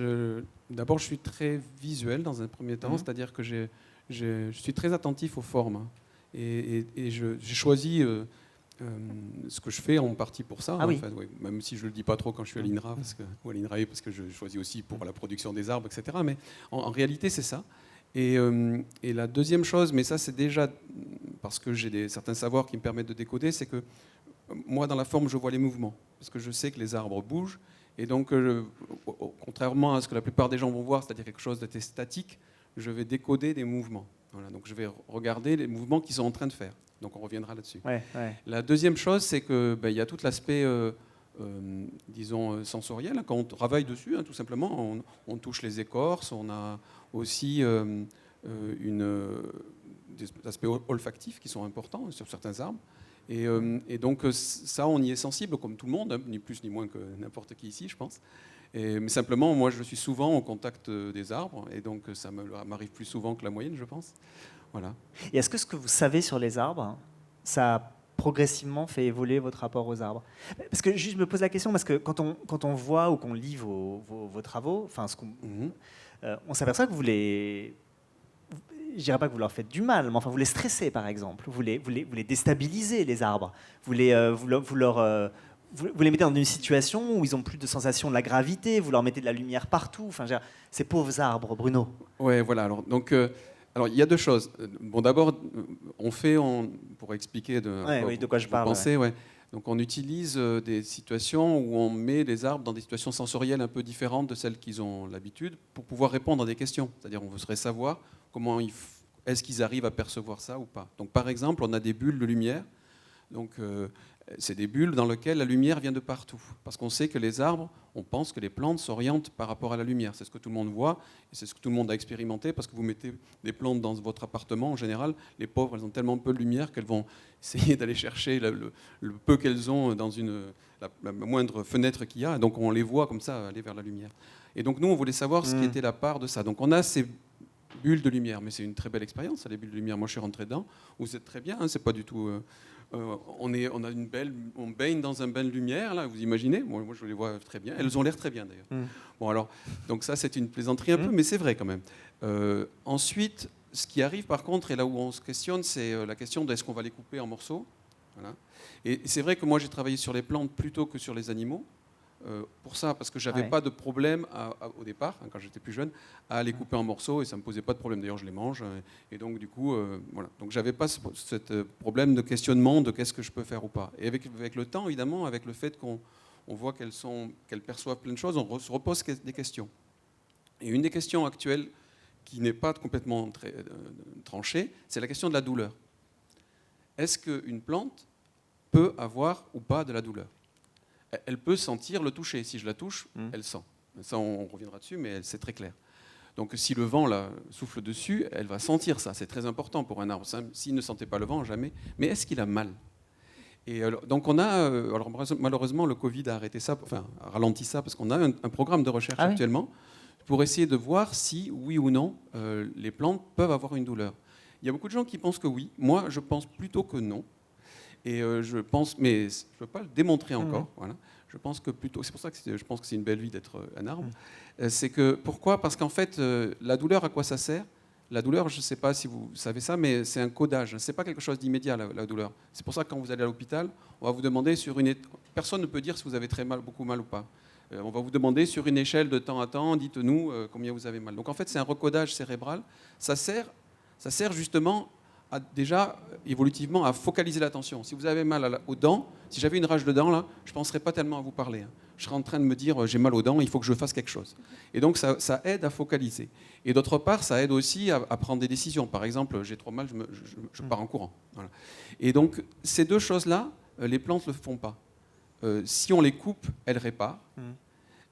d'abord, je suis très visuel dans un premier temps, c'est-à-dire que je suis très attentif aux formes. Et j'ai choisi ce que je fais en partie pour ça. Ah oui. En fait, ouais, même si je ne le dis pas trop quand je suis à l'INRA, ou à l'INRAE, parce que je choisis aussi pour la production des arbres, etc. Mais en réalité, c'est ça. Et la deuxième chose, mais ça c'est déjà parce que j'ai certains savoirs qui me permettent de décoder, c'est que moi, dans la forme, je vois les mouvements, parce que je sais que les arbres bougent. Et donc, contrairement à ce que la plupart des gens vont voir, c'est-à-dire quelque chose d'assez statique, je vais décoder des mouvements. Voilà, donc je vais regarder les mouvements qu'ils sont en train de faire. Donc on reviendra là-dessus. Ouais. La deuxième chose, c'est qu'il y a tout l'aspect, disons, sensoriel. Quand on travaille dessus, hein, tout simplement, on touche les écorces, on a aussi des aspects olfactifs qui sont importants sur certains arbres. Et donc ça, on y est sensible, comme tout le monde, hein, ni plus ni moins que n'importe qui ici, je pense. Mais simplement, moi, je suis souvent au contact des arbres, et donc ça m'arrive plus souvent que la moyenne, je pense. Voilà. Et est-ce que ce que vous savez sur les arbres, ça a progressivement fait évoluer votre rapport aux arbres? Parce que je me pose la question, parce que quand on voit ou qu'on lit vos travaux, enfin, on s'aperçoit que je dirais pas que vous leur faites du mal, mais enfin vous les stressez par exemple, vous les déstabilisez les arbres, vous les mettez dans une situation où ils n'ont plus de sensation de la gravité, vous leur mettez de la lumière partout, enfin ces pauvres arbres, Bruno. Ouais, voilà. Alors il y a deux choses. Bon, d'abord, pour expliquer de quoi je parle. Pensez, ouais. Donc on utilise des situations où on met les arbres dans des situations sensorielles un peu différentes de celles qu'ils ont l'habitude pour pouvoir répondre à des questions. C'est-à-dire on voudrait savoir comment est-ce qu'ils arrivent à percevoir ça ou pas. Donc par exemple, on a des bulles de lumière. Donc c'est des bulles dans lesquelles la lumière vient de partout. Parce qu'on sait que les arbres, on pense que les plantes s'orientent par rapport à la lumière. C'est ce que tout le monde voit et c'est ce que tout le monde a expérimenté parce que vous mettez des plantes dans votre appartement. En général, les pauvres, elles ont tellement peu de lumière qu'elles vont essayer d'aller chercher le peu qu'elles ont dans la moindre fenêtre qu'il y a. Et donc on les voit comme ça aller vers la lumière. Et donc nous, on voulait savoir ce qui était la part de ça. Donc on a ces bulles de lumière, mais c'est une très belle expérience, les bulles de lumière. Moi, je suis rentré dedans. Vous êtes très bien, hein, c'est pas du tout... on baigne dans un bain de lumière, là, vous imaginez? Moi, je les vois très bien. Elles ont l'air très bien, d'ailleurs. Bon, alors, donc ça, c'est une plaisanterie un peu, mais c'est vrai quand même. Ensuite, ce qui arrive, par contre, et là où on se questionne, c'est la question de est-ce qu'on va les couper en morceaux? Voilà. Et c'est vrai que moi, j'ai travaillé sur les plantes plutôt que sur les animaux. Pour ça, parce que j'avais pas de problème au départ, hein, quand j'étais plus jeune, à les couper en morceaux et ça me posait pas de problème. D'ailleurs, je les mange et donc du coup, voilà. Donc j'avais pas ce problème de questionnement de qu'est-ce que je peux faire ou pas. Et avec le temps, évidemment, avec le fait qu'on voit qu'elles perçoivent plein de choses, on se repose des questions. Et une des questions actuelles qui n'est pas complètement tranchée, c'est la question de la douleur. Est-ce qu'une plante peut avoir ou pas de la douleur? Elle peut sentir le toucher. Si je la touche, elle sent. Ça, on reviendra dessus, mais c'est très clair. Donc si le vent la souffle dessus, elle va sentir ça. C'est très important pour un arbre. S'il ne sentait pas le vent, jamais. Mais est-ce qu'il a mal? Et donc on a, alors malheureusement, le Covid a arrêté ça, enfin a ralenti ça, parce qu'on a un programme de recherche actuellement pour essayer de voir si, oui ou non, les plantes peuvent avoir une douleur. Il y a beaucoup de gens qui pensent que oui. Moi, je pense plutôt que non. Et je pense, mais je ne peux pas le démontrer encore. Voilà. Je pense que plutôt, c'est pour ça que je pense que c'est une belle vie d'être un arbre. C'est que pourquoi? Parce qu'en fait, la douleur, à quoi ça sert? La douleur, je ne sais pas si vous savez ça, mais c'est un codage. C'est pas quelque chose d'immédiat la douleur. C'est pour ça que quand vous allez à l'hôpital, on va vous demander personne ne peut dire si vous avez très mal, beaucoup mal ou pas. On va vous demander sur une échelle de temps à temps, dites-nous combien vous avez mal. Donc en fait, c'est un recodage cérébral. Ça sert justement déjà, évolutivement, à focaliser l'attention. Si vous avez mal aux dents, si j'avais une rage de dents, là, je ne penserais pas tellement à vous parler. Hein. Je serais en train de me dire, j'ai mal aux dents, il faut que je fasse quelque chose. Et donc, ça aide à focaliser. Et d'autre part, ça aide aussi à prendre des décisions. Par exemple, j'ai trop mal, je pars en courant. Voilà. Et donc, ces deux choses-là, les plantes ne le font pas. Si on les coupe, elles réparent.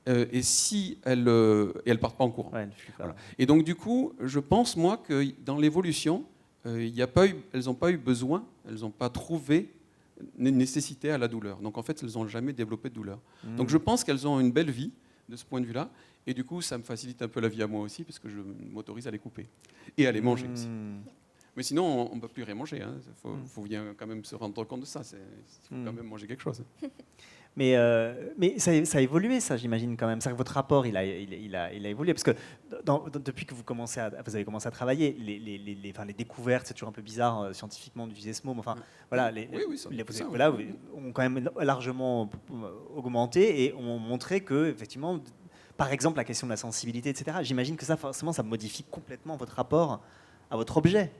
Et si elles ne partent pas en courant. Ouais, voilà. Et donc, du coup, je pense, moi, que dans l'évolution, elles n'ont pas eu besoin, elles n'ont pas trouvé nécessité à la douleur. Donc, en fait, elles n'ont jamais développé de douleur. Donc, je pense qu'elles ont une belle vie, de ce point de vue-là. Et du coup, ça me facilite un peu la vie à moi aussi, parce que je m'autorise à les couper. Et à les manger aussi. Mais sinon, on ne peut plus rien manger. Il faut bien quand même se rendre compte de ça. Il faut quand même manger quelque chose. Mais ça a évolué, ça, j'imagine, quand même. C'est que votre rapport, il a évolué. Parce que depuis que vous avez commencé à travailler, les découvertes, c'est toujours un peu bizarre scientifiquement d'utiliser ce mot, mais enfin, voilà, ont quand même largement augmenté et ont montré que, effectivement, par exemple, la question de la sensibilité, etc., j'imagine que ça, forcément, ça modifie complètement votre rapport à votre objet.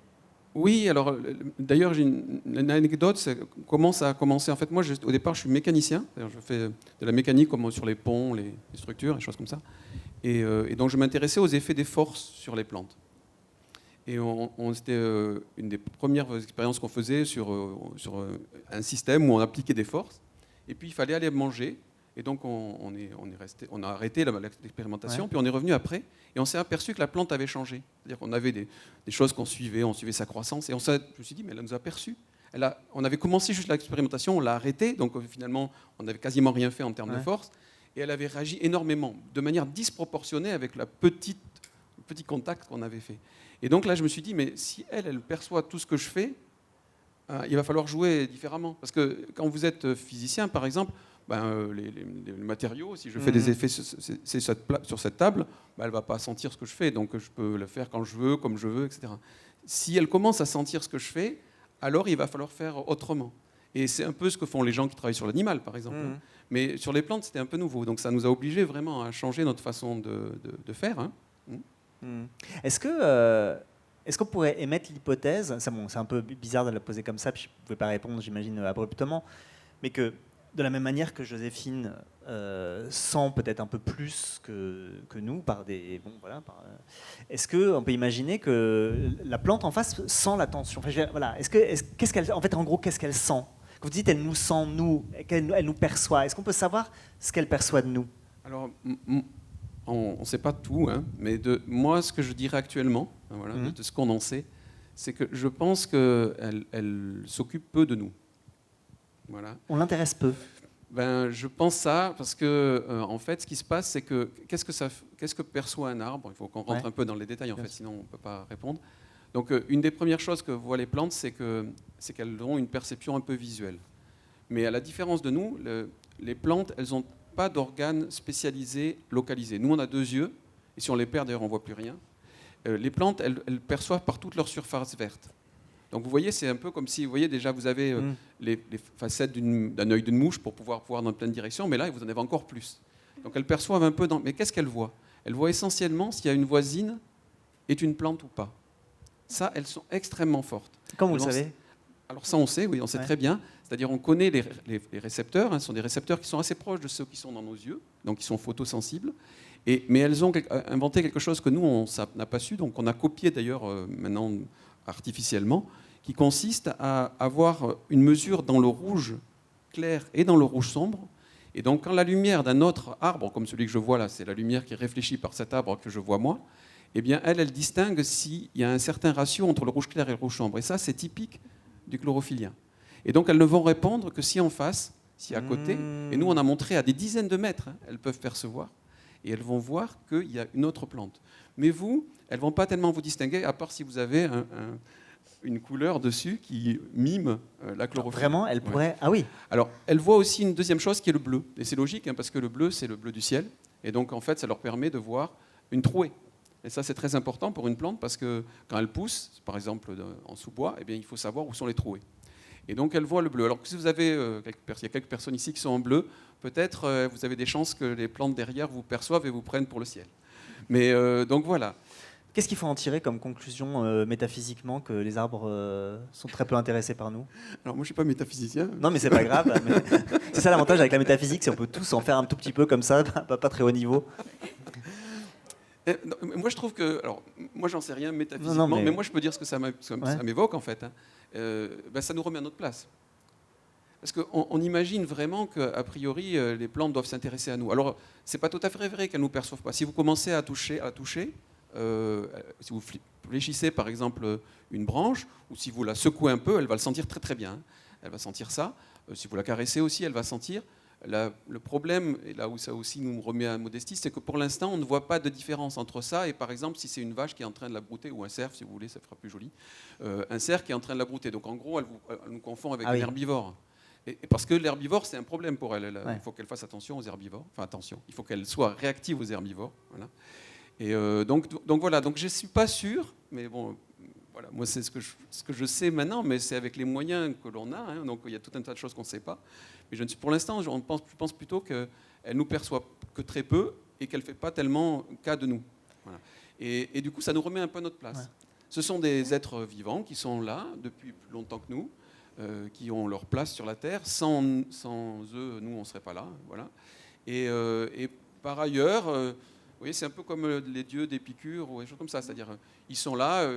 Oui, alors d'ailleurs j'ai une anecdote, c'est comment ça a commencé. En fait, moi au départ je suis mécanicien, je fais de la mécanique comme sur les ponts, les structures, les choses comme ça. Et donc je m'intéressais aux effets des forces sur les plantes. Et c'était une des premières expériences qu'on faisait sur un système où on appliquait des forces. Et puis il fallait aller manger. Et donc on a arrêté l'expérimentation, puis on est revenu après, et on s'est aperçu que la plante avait changé. C'est-à-dire qu'on avait des choses qu'on suivait, on suivait sa croissance, et je me suis dit, mais elle nous a perçus. On avait commencé juste l'expérimentation, on l'a arrêtée, donc finalement on n'avait quasiment rien fait en termes de force, et elle avait réagi énormément, de manière disproportionnée avec le petit contact qu'on avait fait. Et donc là je me suis dit, mais si elle perçoit tout ce que je fais, il va falloir jouer différemment. Parce que quand vous êtes physicien, par exemple, les matériaux, si je fais des effets sur cette table, elle ne va pas sentir ce que je fais, donc je peux le faire quand je veux, comme je veux, etc. Si elle commence à sentir ce que je fais, alors il va falloir faire autrement. Et c'est un peu ce que font les gens qui travaillent sur l'animal, par exemple. Mais sur les plantes, c'était un peu nouveau, donc ça nous a obligés vraiment à changer notre façon de faire. Est-ce qu'on pourrait émettre l'hypothèse, c'est un peu bizarre de la poser comme ça, puis je ne pouvais pas répondre, j'imagine, abruptement, mais que de la même manière que Joséphine sent peut-être un peu plus que nous, est-ce qu'on peut imaginer que la plante en face sent la tension? Voilà. Qu'est-ce qu'elle sent? Quand vous dites elle nous sent, elle nous perçoit, est-ce qu'on peut savoir ce qu'elle perçoit de nous? Alors, on ne sait pas tout, mais moi, ce que je dirais actuellement, de ce qu'on en sait, c'est que je pense qu'elle s'occupe peu de nous. Voilà. On l'intéresse peu. Je pense ça parce que en fait, ce qui se passe, c'est que qu'est-ce que perçoit un arbre? Il faut qu'on rentre un peu dans les détails, en fait, sinon on ne peut pas répondre. Donc, une des premières choses que voient les plantes, c'est qu'elles ont une perception un peu visuelle. Mais à la différence de nous, les plantes, elles n'ont pas d'organes spécialisés, localisés. Nous, on a 2 yeux, et si on les perd, d'ailleurs, on ne voit plus rien. Les plantes, elles perçoivent par toute leur surface verte. Donc vous voyez, c'est un peu comme si, vous voyez déjà, vous avez les facettes d'un œil d'une mouche pour pouvoir voir dans plein de directions, mais là, vous en avez encore plus. Donc elles perçoivent un peu Mais qu'est-ce qu'elles voient? Elles voient essentiellement s'il y a une voisine est une plante ou pas. Ça, elles sont extrêmement fortes. Comment vous le savez? Alors ça, on sait, oui, on sait très bien. C'est-à-dire, on connaît les récepteurs. Ce sont des récepteurs qui sont assez proches de ceux qui sont dans nos yeux, donc qui sont photosensibles. Mais elles ont inventé quelque chose que nous, on n'a pas su, donc on a copié d'ailleurs maintenant artificiellement, qui consiste à avoir une mesure dans le rouge clair et dans le rouge sombre. Et donc, quand la lumière d'un autre arbre, comme celui que je vois là, c'est la lumière qui est réfléchie par cet arbre que je vois moi, eh bien, elle distingue s'il y a un certain ratio entre le rouge clair et le rouge sombre. Et ça, c'est typique du chlorophyllien. Et donc, elles ne vont répondre que si en face, si à côté, et nous, on a montré à des dizaines de mètres, elles peuvent percevoir, et elles vont voir qu'il y a une autre plante. Mais vous, elles ne vont pas tellement vous distinguer, à part si vous avez une couleur dessus qui mime la chlorophylle. Vraiment, elle pourrait... Ah oui. Alors, elles voient aussi une deuxième chose qui est le bleu. Et c'est logique, parce que le bleu, c'est le bleu du ciel. Et donc, en fait, ça leur permet de voir une trouée. Et ça, c'est très important pour une plante, parce que quand elle pousse, par exemple en sous-bois, eh bien, il faut savoir où sont les trouées. Et donc, elles voient le bleu. Alors que si vous avez... il y a quelques personnes ici qui sont en bleu, peut-être vous avez des chances que les plantes derrière vous perçoivent et vous prennent pour le ciel. Mais donc voilà. Qu'est-ce qu'il faut en tirer comme conclusion métaphysiquement que les arbres sont très peu intéressés par nous? Alors moi, je ne suis pas métaphysicien. Non, mais c'est pas grave. C'est ça l'avantage avec la métaphysique, c'est qu'on peut tous en faire un tout petit peu comme ça, pas très haut niveau. Non, moi, je trouve que... Alors, moi, j'en sais rien métaphysiquement, Non, mais moi, je peux dire ce que ça m'évoque, en fait. Hein. Ça nous remet à notre place. Parce qu'on imagine vraiment qu'a priori, les plantes doivent s'intéresser à nous. Alors, ce n'est pas tout à fait vrai qu'elles ne nous perçoivent pas. Si vous commencez à toucher, si vous fléchissez par exemple une branche, ou si vous la secouez un peu, elle va le sentir très très bien. Hein. Elle va sentir ça. Si vous la caressez aussi, elle va sentir. Le problème, et là où ça aussi nous remet à modestie, c'est que pour l'instant, on ne voit pas de différence entre ça et par exemple si c'est une vache qui est en train de la brouter, ou un cerf, si vous voulez, ça fera plus joli, un cerf qui est en train de la brouter. Donc en gros, elle nous confond avec un herbivore. Et parce que l'herbivore, c'est un problème pour elle. Il faut qu'elle fasse attention aux herbivores. Enfin, attention, il faut qu'elle soit réactive aux herbivores. Voilà. Et donc voilà, donc je ne suis pas sûr, mais bon, voilà, moi c'est ce que je sais maintenant, mais c'est avec les moyens que l'on a, hein, donc il y a tout un tas de choses qu'on ne sait pas. Mais pour l'instant, je pense plutôt qu'elle ne nous perçoit que très peu et qu'elle ne fait pas tellement cas de nous. Voilà. Et du coup, ça nous remet un peu à notre place. Ouais. Ce sont des êtres vivants qui sont là depuis plus longtemps que nous, qui ont leur place sur la Terre. Sans eux, nous, on ne serait pas là. Voilà. Et par ailleurs... vous voyez, c'est un peu comme les dieux d'Épicure ou des choses comme ça. C'est-à-dire, ils sont là,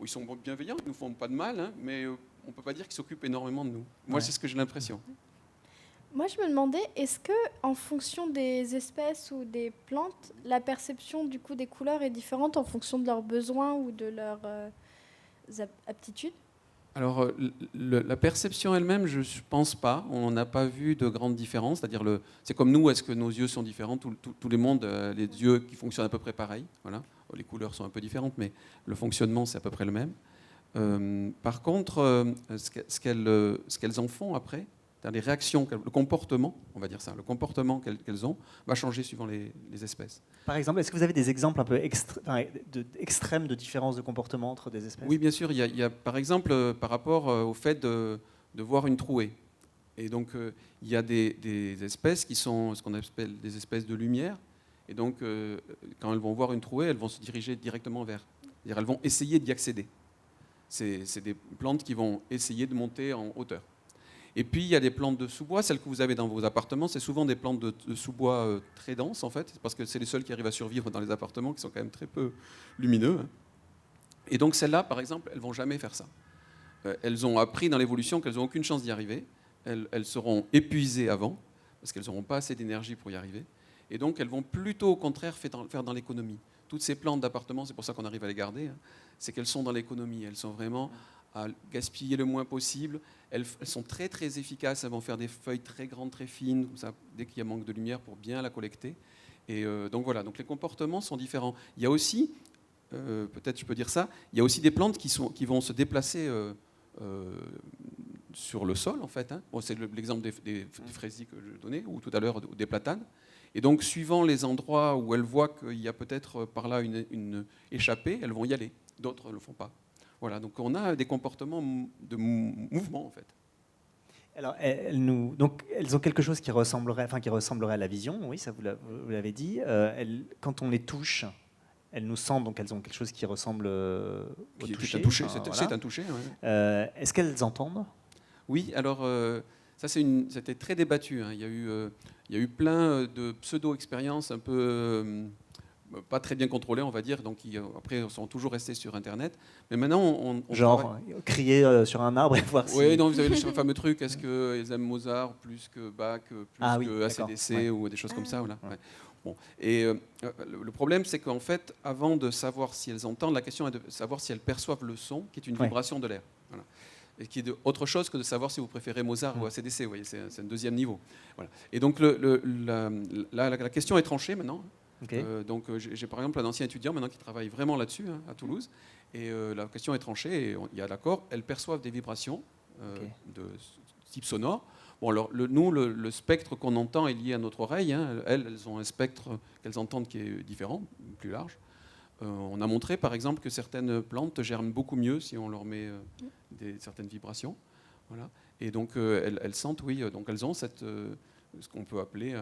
ils sont bienveillants, ils ne nous font pas de mal, hein, mais on ne peut pas dire qu'ils s'occupent énormément de nous. Moi, c'est ce que j'ai l'impression. Moi, je me demandais, est-ce que, en fonction des espèces ou des plantes, la perception du coup des couleurs est différente en fonction de leurs besoins ou de leurs aptitudes? Alors, la perception elle-même, je ne pense pas. On n'a pas vu de grande différence. C'est-à-dire, c'est comme nous, est-ce que nos yeux sont différents? Tous les mondes, les yeux qui fonctionnent à peu près pareil. Voilà. Les couleurs sont un peu différentes, mais le fonctionnement, c'est à peu près le même. Par contre, ce qu'elles en font après, les réactions, le comportement, on va dire ça, le comportement qu'elles ont, va changer suivant les espèces. Par exemple, est-ce que vous avez des exemples un peu extrêmes de différence de comportement entre des espèces? Oui, bien sûr. Il y a par exemple, par rapport au fait de voir une trouée. Et donc, il y a des espèces qui sont ce qu'on appelle des espèces de lumière. Et donc, quand elles vont voir une trouée, elles vont se diriger directement vers. C'est-à-dire, elles vont essayer d'y accéder. C'est des plantes qui vont essayer de monter en hauteur. Et puis, il y a des plantes de sous-bois. Celles que vous avez dans vos appartements, c'est souvent des plantes de sous-bois très denses, en fait, parce que c'est les seules qui arrivent à survivre dans les appartements, qui sont quand même très peu lumineux. Hein. Et donc, celles-là, par exemple, elles ne vont jamais faire ça. Elles ont appris dans l'évolution qu'elles n'ont aucune chance d'y arriver. Elles seront épuisées avant, parce qu'elles n'auront pas assez d'énergie pour y arriver. Et donc, elles vont plutôt, au contraire, faire dans l'économie. Toutes ces plantes d'appartements, c'est pour ça qu'on arrive à les garder, hein, c'est qu'elles sont dans l'économie. Elles sont vraiment à gaspiller le moins possible. Elles sont très très efficaces, elles vont faire des feuilles très grandes, très fines, comme ça, dès qu'il y a manque de lumière pour bien la collecter. Et donc voilà, donc les comportements sont différents. Il y a aussi, peut-être je peux dire ça, il y a aussi des plantes qui vont se déplacer sur le sol en fait. Hein. Bon, c'est l'exemple des fraisiers que je donnais, ou tout à l'heure des platanes. Et donc suivant les endroits où elles voient qu'il y a peut-être par là une échappée, elles vont y aller. D'autres ne le font pas. Voilà, donc on a des comportements de mouvement en fait. Alors, elles ont quelque chose qui ressemblerait à la vision, oui, ça vous l'avez dit. Quand on les touche, elles nous sentent, donc elles ont quelque chose qui ressemble au toucher. C'est un toucher. Ouais. Est-ce qu'elles entendent? Oui, alors ça c'était très débattu. Hein. Il y a eu plein de pseudo-expériences un peu... pas très bien contrôlés, on va dire, donc après ils sont toujours restés sur Internet. Mais maintenant, on crier sur un arbre et voir si... Oui, non, vous avez le fameux truc, est-ce qu'ils aiment Mozart plus que Bach, plus que AC/DC ou des choses comme ça, voilà. Ouais. Bon. Et le problème, c'est qu'en fait, avant de savoir si elles entendent, la question est de savoir si elles perçoivent le son, qui est une vibration de l'air. Voilà. Et qui est autre chose que de savoir si vous préférez Mozart ou AC/DC, vous voyez, c'est un deuxième niveau. Voilà. Et donc la question est tranchée maintenant. Okay. Donc j'ai par exemple un ancien étudiant maintenant qui travaille vraiment là-dessus, hein, à Toulouse, et la question est tranchée, et il y a l'accord, elles perçoivent des vibrations de type sonore. Bon, alors nous, le spectre qu'on entend est lié à notre oreille, hein. Elles ont un spectre qu'elles entendent qui est différent, plus large. On a montré par exemple que certaines plantes germent beaucoup mieux si on leur met certaines vibrations. Voilà. Et donc elles sentent, oui, donc elles ont ce qu'on peut appeler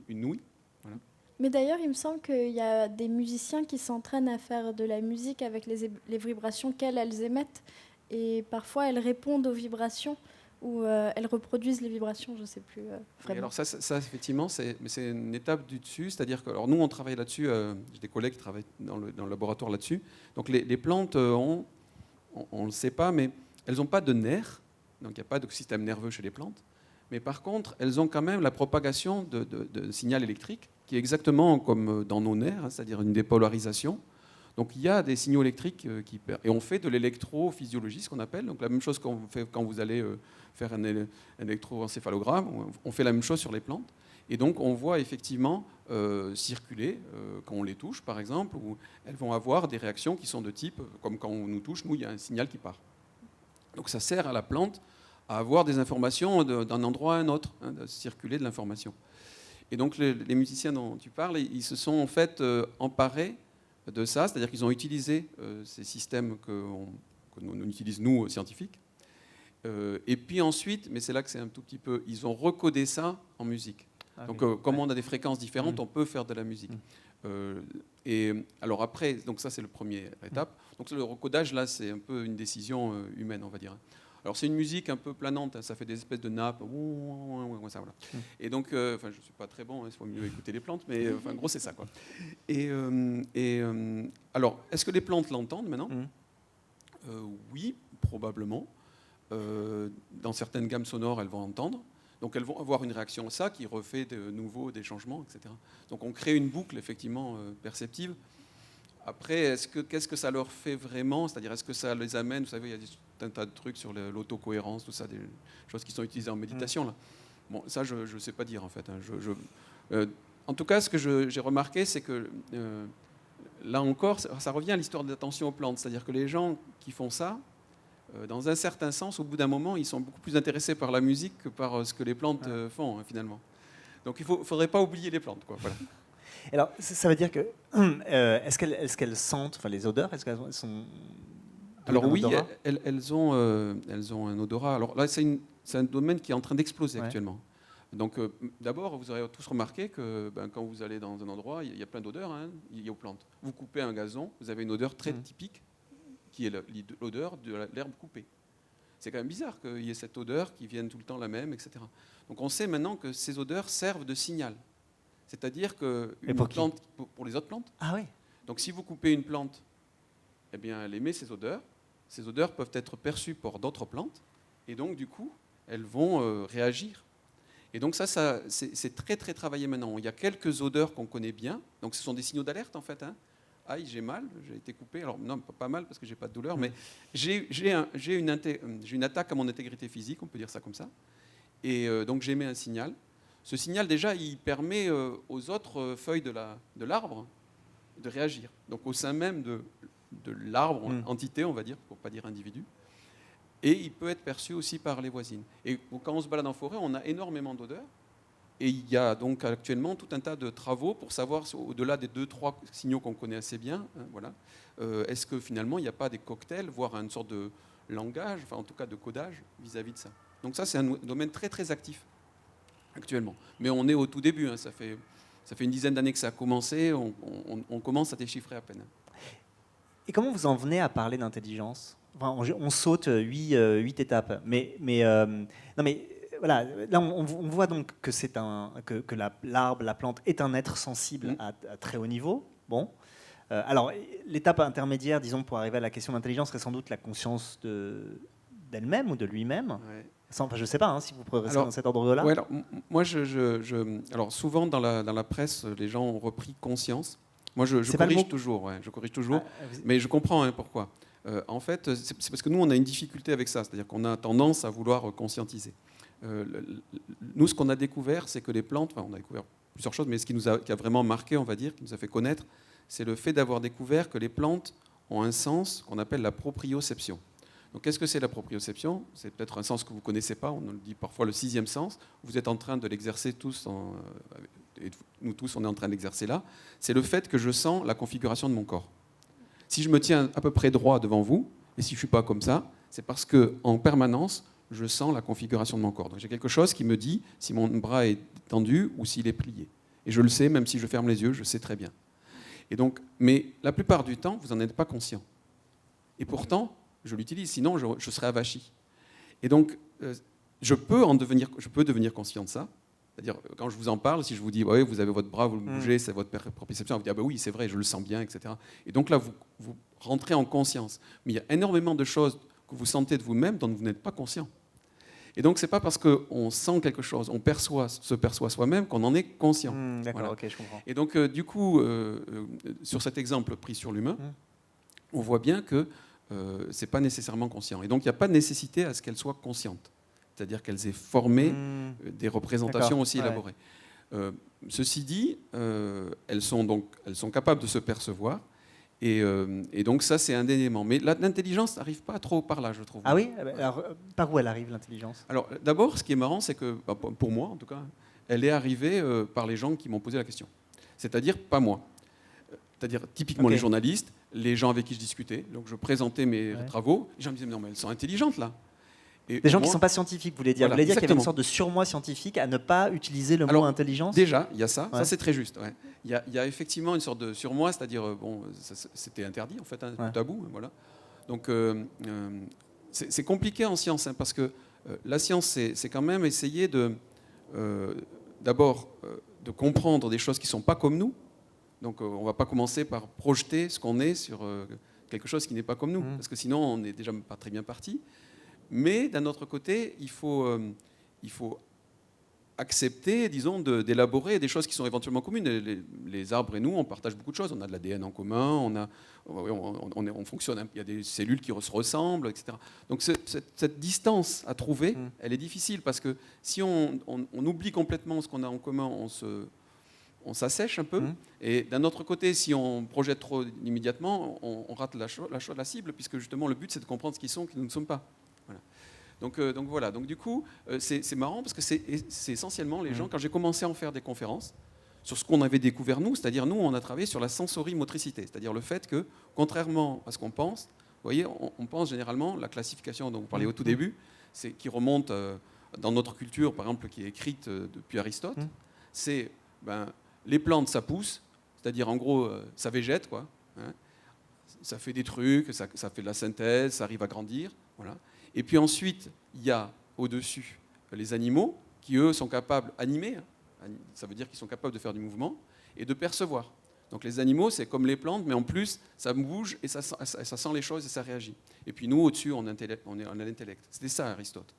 une ouïe. Voilà. Mais d'ailleurs, il me semble qu'il y a des musiciens qui s'entraînent à faire de la musique avec les vibrations qu'elles émettent. Et parfois, elles répondent aux vibrations ou elles reproduisent les vibrations, je ne sais plus Et vraiment. alors ça effectivement, c'est une étape du dessus, c'est-à-dire que alors nous, on travaille là-dessus, j'ai des collègues qui travaillent dans le laboratoire là-dessus. Donc les plantes on ne le sait pas, mais elles n'ont pas de nerfs, donc il n'y a pas de système nerveux chez les plantes. Mais par contre, elles ont quand même la propagation de signal électrique, qui est exactement comme dans nos nerfs, hein, c'est-à-dire une dépolarisation. Donc il y a des signaux électriques et on fait de l'électrophysiologie, ce qu'on appelle. Donc la même chose qu'on fait quand vous allez faire un électroencéphalogramme, on fait la même chose sur les plantes. Et donc on voit effectivement circuler, quand on les touche par exemple, où elles vont avoir des réactions qui sont de type, comme quand on nous touche, nous il y a un signal qui part. Donc ça sert à la plante à avoir des informations d'un endroit à un autre, hein, de circuler de l'information. Et donc les musiciens dont tu parles, ils se sont en fait emparés de ça, c'est-à-dire qu'ils ont utilisé ces systèmes que nous utilisons, nous, scientifiques. Et puis ensuite, mais c'est là que c'est un tout petit peu, ils ont recodé ça en musique. Ah, donc oui. comme on a des fréquences différentes, on peut faire de la musique. Et alors après, donc ça c'est le première étape. Donc le recodage, là, c'est un peu une décision humaine, on va dire. Alors c'est une musique un peu planante, hein, ça fait des espèces de nappes, ça, voilà. Et donc, je ne suis pas très bon, il faut mieux écouter les plantes, mais en gros c'est ça, quoi. Alors, est-ce que les plantes l'entendent maintenant ? Oui, probablement. Dans certaines gammes sonores, elles vont entendre. Donc elles vont avoir une réaction à ça qui refait de nouveau des changements, etc. Donc on crée une boucle effectivement perceptive. Après, qu'est-ce que ça leur fait vraiment ? C'est-à-dire, est-ce que ça les amène ? Vous savez, il y a un tas de trucs sur l'autocohérence, tout ça, des choses qui sont utilisées en méditation. Là. Bon, ça, je ne sais pas dire, en fait. Hein. En tout cas, ce que j'ai remarqué, c'est que, là encore, ça revient à l'histoire de l'attention aux plantes. C'est-à-dire que les gens qui font ça, dans un certain sens, au bout d'un moment, ils sont beaucoup plus intéressés par la musique que par ce que les plantes font, hein, finalement. Donc, il ne faudrait pas oublier les plantes, quoi. Voilà. Alors, ça veut dire que est-ce qu'elles sentent, enfin les odeurs, est-ce qu'elles sont alors oui, odorat elles ont un odorat. Alors là, c'est un domaine qui est en train d'exploser actuellement. Donc d'abord, vous aurez tous remarqué que quand vous allez dans un endroit, il y a plein d'odeurs, hein, liées aux plantes. Vous coupez un gazon, vous avez une odeur très typique, qui est l'odeur de l'herbe coupée. C'est quand même bizarre qu'il y ait cette odeur qui vienne tout le temps la même, etc. Donc on sait maintenant que ces odeurs servent de signal. C'est-à-dire que plante pour les autres plantes. Ah oui. Donc si vous coupez une plante, eh bien elle émet ces odeurs. Ces odeurs peuvent être perçues par d'autres plantes, et donc du coup, elles vont réagir. Et donc ça c'est très très travaillé maintenant. Il y a quelques odeurs qu'on connaît bien. Donc ce sont des signaux d'alerte en fait. Hein. Aïe, j'ai mal, j'ai été coupé. Alors non, pas mal parce que j'ai pas de douleur, mais j'ai une attaque à mon intégrité physique, on peut dire ça comme ça. Et donc j'émets un signal. Ce signal, déjà, il permet aux autres feuilles de l'arbre de réagir. Donc au sein même de l'arbre, entité, on va dire, pour ne pas dire individu. Et il peut être perçu aussi par les voisines. Et quand on se balade en forêt, on a énormément d'odeurs. Et il y a donc actuellement tout un tas de travaux pour savoir, au-delà des 2-3 signaux qu'on connaît assez bien, hein, voilà, est-ce que finalement il n'y a pas des cocktails, voire une sorte de langage, enfin en tout cas de codage vis-à-vis de ça. Donc ça, c'est un domaine très très actif actuellement. Mais on est au tout début, hein, ça fait une dizaine d'années que ça a commencé, on commence à déchiffrer à peine. Et comment vous en venez à parler d'intelligence ? Enfin, on saute 8 étapes, mais non mais voilà, là on voit donc que que l'arbre, la plante est un être sensible à très haut niveau. Bon, alors l'étape intermédiaire, disons, pour arriver à la question d'intelligence, serait sans doute la conscience d'elle-même ou de lui-même. Ouais. Enfin, je ne sais pas hein, si vous progressez dans cet ordre-là. Ouais, alors, moi, alors souvent dans la presse, les gens ont repris conscience. Moi, je corrige toujours, mais je comprends hein, pourquoi. En fait, c'est parce que nous, on a une difficulté avec ça, c'est-à-dire qu'on a tendance à vouloir conscientiser. Nous, ce qu'on a découvert, c'est que les plantes, enfin, on a découvert plusieurs choses, mais ce qui a vraiment marqué, on va dire, qui nous a fait connaître, c'est le fait d'avoir découvert que les plantes ont un sens qu'on appelle la proprioception. Donc, qu'est-ce que c'est la proprioception ? C'est peut-être un sens que vous ne connaissez pas, on le dit parfois le 6e sens. Vous êtes en train de l'exercer tous, et nous tous, on est en train de l'exercer là. C'est le fait que je sens la configuration de mon corps. Si je me tiens à peu près droit devant vous, et si je ne suis pas comme ça, c'est parce qu'en permanence, je sens la configuration de mon corps. Donc, j'ai quelque chose qui me dit si mon bras est tendu ou s'il est plié. Et je le sais, même si je ferme les yeux, je sais très bien. Et donc, mais la plupart du temps, vous n'en êtes pas conscient. Et pourtant, je l'utilise, sinon je serais avachi. Et donc, je peux devenir conscient de ça. C'est-à-dire, quand je vous en parle, si je vous dis, ouais, vous avez votre bras, vous le bougez, c'est votre proprioception, vous dites, ah ben oui, c'est vrai, je le sens bien, etc. Et donc là, vous rentrez en conscience. Mais il y a énormément de choses que vous sentez de vous-même dont vous n'êtes pas conscient. Et donc, ce n'est pas parce qu'on sent quelque chose, on se perçoit soi-même qu'on en est conscient. D'accord, voilà. ok, je comprends. Et donc, du coup, sur cet exemple pris sur l'humain, on voit bien que ce n'est pas nécessairement conscient. Et donc, il n'y a pas de nécessité à ce qu'elle soit consciente. C'est-à-dire qu'elles aient formé des représentations aussi élaborées. Ceci dit, elles sont capables de se percevoir. Et donc ça, c'est un des éléments. Mais l'intelligence n'arrive pas trop par là, je trouve. Ah oui? Alors, par où elle arrive, l'intelligence? Alors, d'abord, ce qui est marrant, c'est que, pour moi en tout cas, elle est arrivée par les gens qui m'ont posé la question. C'est-à-dire pas moi. C'est-à-dire typiquement les journalistes, les gens avec qui je discutais. Donc je présentais mes travaux. Les gens me disaient, non mais elles sont intelligentes là. Et des gens qui ne sont pas scientifiques, vous voulez dire. Voilà, vous voulez dire qu'il y avait exactement. une sorte de surmoi scientifique à ne pas utiliser le mot intelligence? Déjà, il y a ça. Ça, c'est très juste. Ouais. Il y a effectivement une sorte de surmoi, c'est-à-dire, bon, c'était interdit, en fait, tabou. Voilà. Donc, c'est compliqué en science, hein, parce que la science, c'est quand même essayer d'abord de comprendre des choses qui ne sont pas comme nous. Donc, on ne va pas commencer par projeter ce qu'on est sur quelque chose qui n'est pas comme nous, parce que sinon, on n'est déjà pas très bien parti. Mais d'un autre côté, il faut accepter, disons, d'élaborer des choses qui sont éventuellement communes. Les arbres et nous, on partage beaucoup de choses. On a de l'ADN en commun, on fonctionne. Il y a des cellules qui se ressemblent, etc. Donc cette distance à trouver, elle est difficile parce que si on oublie complètement ce qu'on a en commun, on s'assèche un peu. Et d'un autre côté, si on projette trop immédiatement, on rate la cible, puisque justement le but, c'est de comprendre ce qu'ils sont, qui nous ne sommes pas. Voilà. Donc voilà, donc du coup, c'est marrant parce que c'est essentiellement les gens, quand j'ai commencé à en faire des conférences, sur ce qu'on avait découvert nous, c'est-à-dire nous, on a travaillé sur la sensorimotricité, c'est-à-dire le fait que, contrairement à ce qu'on pense, vous voyez, on pense généralement, la classification dont vous parliez au tout début, qui remonte dans notre culture, par exemple, qui est écrite depuis Aristote, c'est les plantes, ça pousse, c'est-à-dire en gros, ça végète, quoi. Hein, ça fait des trucs, ça fait de la synthèse, ça arrive à grandir, voilà. Et puis ensuite, il y a au-dessus les animaux qui, eux, sont capables, animés, ça veut dire qu'ils sont capables de faire du mouvement et de percevoir. Donc les animaux, c'est comme les plantes, mais en plus, ça bouge et ça sent les choses et ça réagit. Et puis nous, au-dessus, on a l'intellect. C'était ça, Aristote.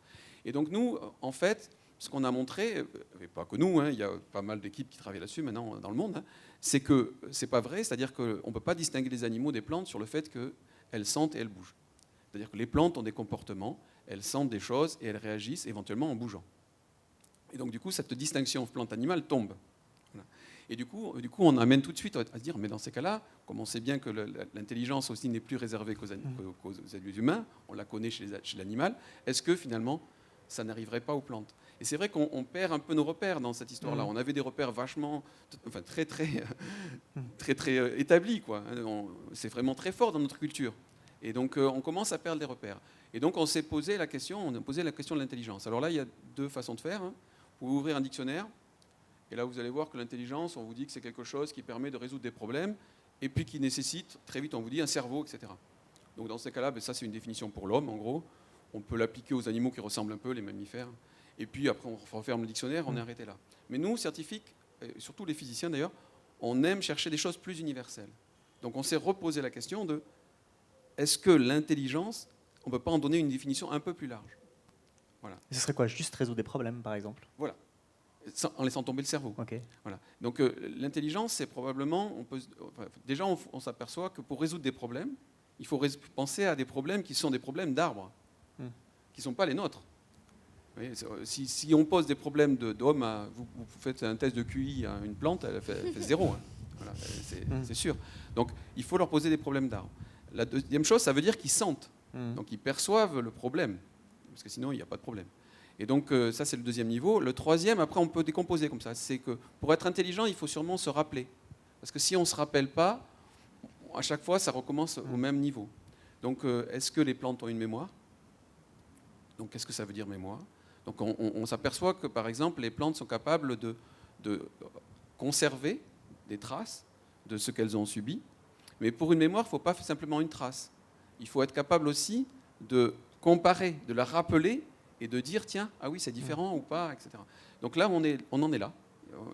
Et donc nous, en fait, ce qu'on a montré, et pas que nous, il y a pas mal d'équipes qui travaillent là-dessus maintenant dans le monde, c'est que c'est pas vrai, c'est-à-dire qu'on ne peut pas distinguer les animaux des plantes sur le fait qu'elles sentent et elles bougent. C'est-à-dire que les plantes ont des comportements, elles sentent des choses et elles réagissent éventuellement en bougeant. Et donc du coup, cette distinction plante-animale tombe. Voilà. Et du coup, on amène tout de suite à se dire, mais dans ces cas-là, comme on sait bien que l'intelligence aussi n'est plus réservée qu'aux êtres humains, on la connaît chez l'animal, est-ce que finalement, ça n'arriverait pas aux plantes? Et c'est vrai qu'on perd un peu nos repères dans cette histoire-là. On avait des repères vachement, très établis, quoi. C'est vraiment très fort dans notre culture. Et donc, on commence à perdre les repères. Et donc, on a posé la question de l'intelligence. Alors là, il y a deux façons de faire. Vous pouvez ouvrir un dictionnaire, et là, vous allez voir que l'intelligence, on vous dit que c'est quelque chose qui permet de résoudre des problèmes, et puis qui nécessite, très vite, on vous dit, un cerveau, etc. Donc, dans ces cas-là, ça, c'est une définition pour l'homme, en gros. On peut l'appliquer aux animaux qui ressemblent un peu, les mammifères. Et puis, après, on referme le dictionnaire, on est arrêté là. Mais nous, scientifiques, et surtout les physiciens d'ailleurs, on aime chercher des choses plus universelles. Donc, on s'est reposé la question de est-ce que l'intelligence, on ne peut pas en donner une définition un peu plus large? Voilà. Et ce serait quoi? Juste résoudre des problèmes, par exemple? Voilà. En laissant tomber le cerveau. Okay. Voilà. Donc l'intelligence, c'est probablement... déjà, on s'aperçoit que pour résoudre des problèmes, il faut penser à des problèmes qui sont des problèmes d'arbres, qui ne sont pas les nôtres. Vous voyez, si on pose des problèmes d'homme, vous faites un test de QI à une plante, elle fait 0. Hein. Voilà, c'est sûr. Donc il faut leur poser des problèmes d'arbres. La deuxième chose, ça veut dire qu'ils sentent. Donc ils perçoivent le problème, parce que sinon il n'y a pas de problème. Et donc ça c'est le deuxième niveau. Le troisième, après on peut décomposer comme ça. C'est que pour être intelligent, il faut sûrement se rappeler. Parce que si on ne se rappelle pas, à chaque fois ça recommence au même niveau. Donc est-ce que les plantes ont une mémoire? Donc qu'est-ce que ça veut dire mémoire? Donc on s'aperçoit que par exemple les plantes sont capables de conserver des traces de ce qu'elles ont subi. Mais pour une mémoire, il ne faut pas simplement une trace. Il faut être capable aussi de comparer, de la rappeler et de dire, tiens, ah oui, c'est différent ou pas, etc. Donc là, on en est là.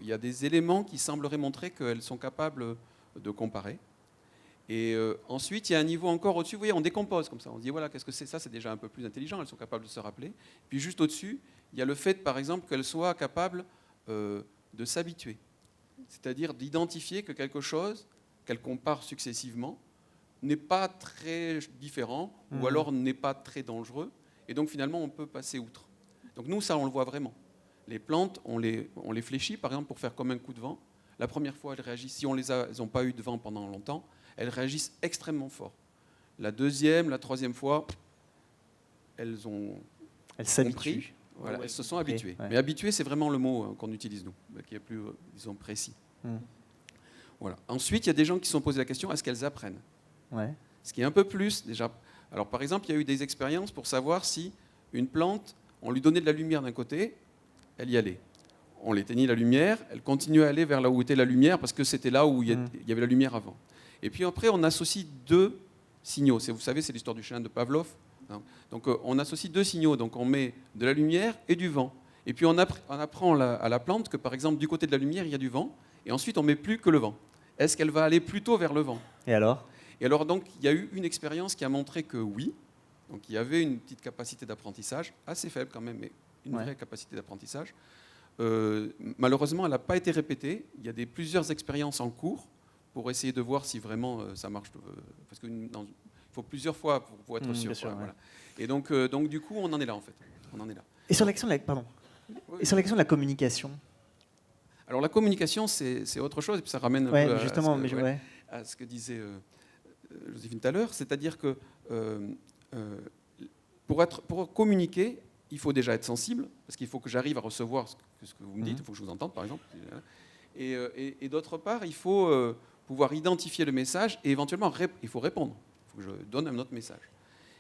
Il y a des éléments qui sembleraient montrer qu'elles sont capables de comparer. Et ensuite, il y a un niveau encore au-dessus. Vous voyez, on décompose comme ça. On se dit, voilà, qu'est-ce que c'est ça? C'est déjà un peu plus intelligent. Elles sont capables de se rappeler. Puis juste au-dessus, il y a le fait, par exemple, qu'elles soient capables de s'habituer. C'est-à-dire d'identifier que quelque chose qu'elles comparent successivement n'est pas très différent ou alors n'est pas très dangereux. Et donc, finalement, on peut passer outre. Donc, nous, ça, on le voit vraiment. Les plantes, on les fléchit, par exemple, pour faire comme un coup de vent. La première fois, elles réagissent. Si elles n'ont pas eu de vent pendant longtemps, elles réagissent extrêmement fort. La deuxième, la troisième fois, elles s'habituent. Voilà, elles se sont habituées. Ouais. Mais habituées, c'est vraiment le mot qu'on utilise, nous, qui est plus, disons, précis. Voilà. Ensuite, il y a des gens qui se sont posé la question, est-ce qu'elles apprennent? Ce qui est un peu plus, déjà. Alors, par exemple, il y a eu des expériences pour savoir si une plante, on lui donnait de la lumière d'un côté, elle y allait. On l'éteignit la lumière, elle continuait à aller vers là où était la lumière, parce que c'était là où il y avait la lumière avant. Et puis après, on associe deux signaux. Vous savez, c'est l'histoire du chien de Pavlov. Donc on associe deux signaux. Donc on met de la lumière et du vent. Et puis on apprend à la plante que, par exemple, du côté de la lumière, il y a du vent. Et ensuite, on ne met plus que le vent. Est-ce qu'elle va aller plutôt vers le vent? Et alors, donc, il y a eu une expérience qui a montré que oui. Donc il y avait une petite capacité d'apprentissage, assez faible quand même, mais une vraie capacité d'apprentissage. Malheureusement, elle n'a pas été répétée. Il y a plusieurs expériences en cours pour essayer de voir si vraiment ça marche. Parce qu'il faut plusieurs fois pour être sûr. Sûr, voilà. Et donc, du coup, on en est là, en fait. On en est là. Et sur la question de la communication? Alors, la communication, c'est autre chose. Et puis, ça ramène un peu à ce que disait Joséphine tout à l'heure. C'est-à-dire que pour communiquer, il faut déjà être sensible, parce qu'il faut que j'arrive à recevoir ce que vous me dites, il faut que je vous entende, par exemple. Et d'autre part, il faut pouvoir identifier le message et éventuellement, il faut répondre. Il faut que je donne un autre message.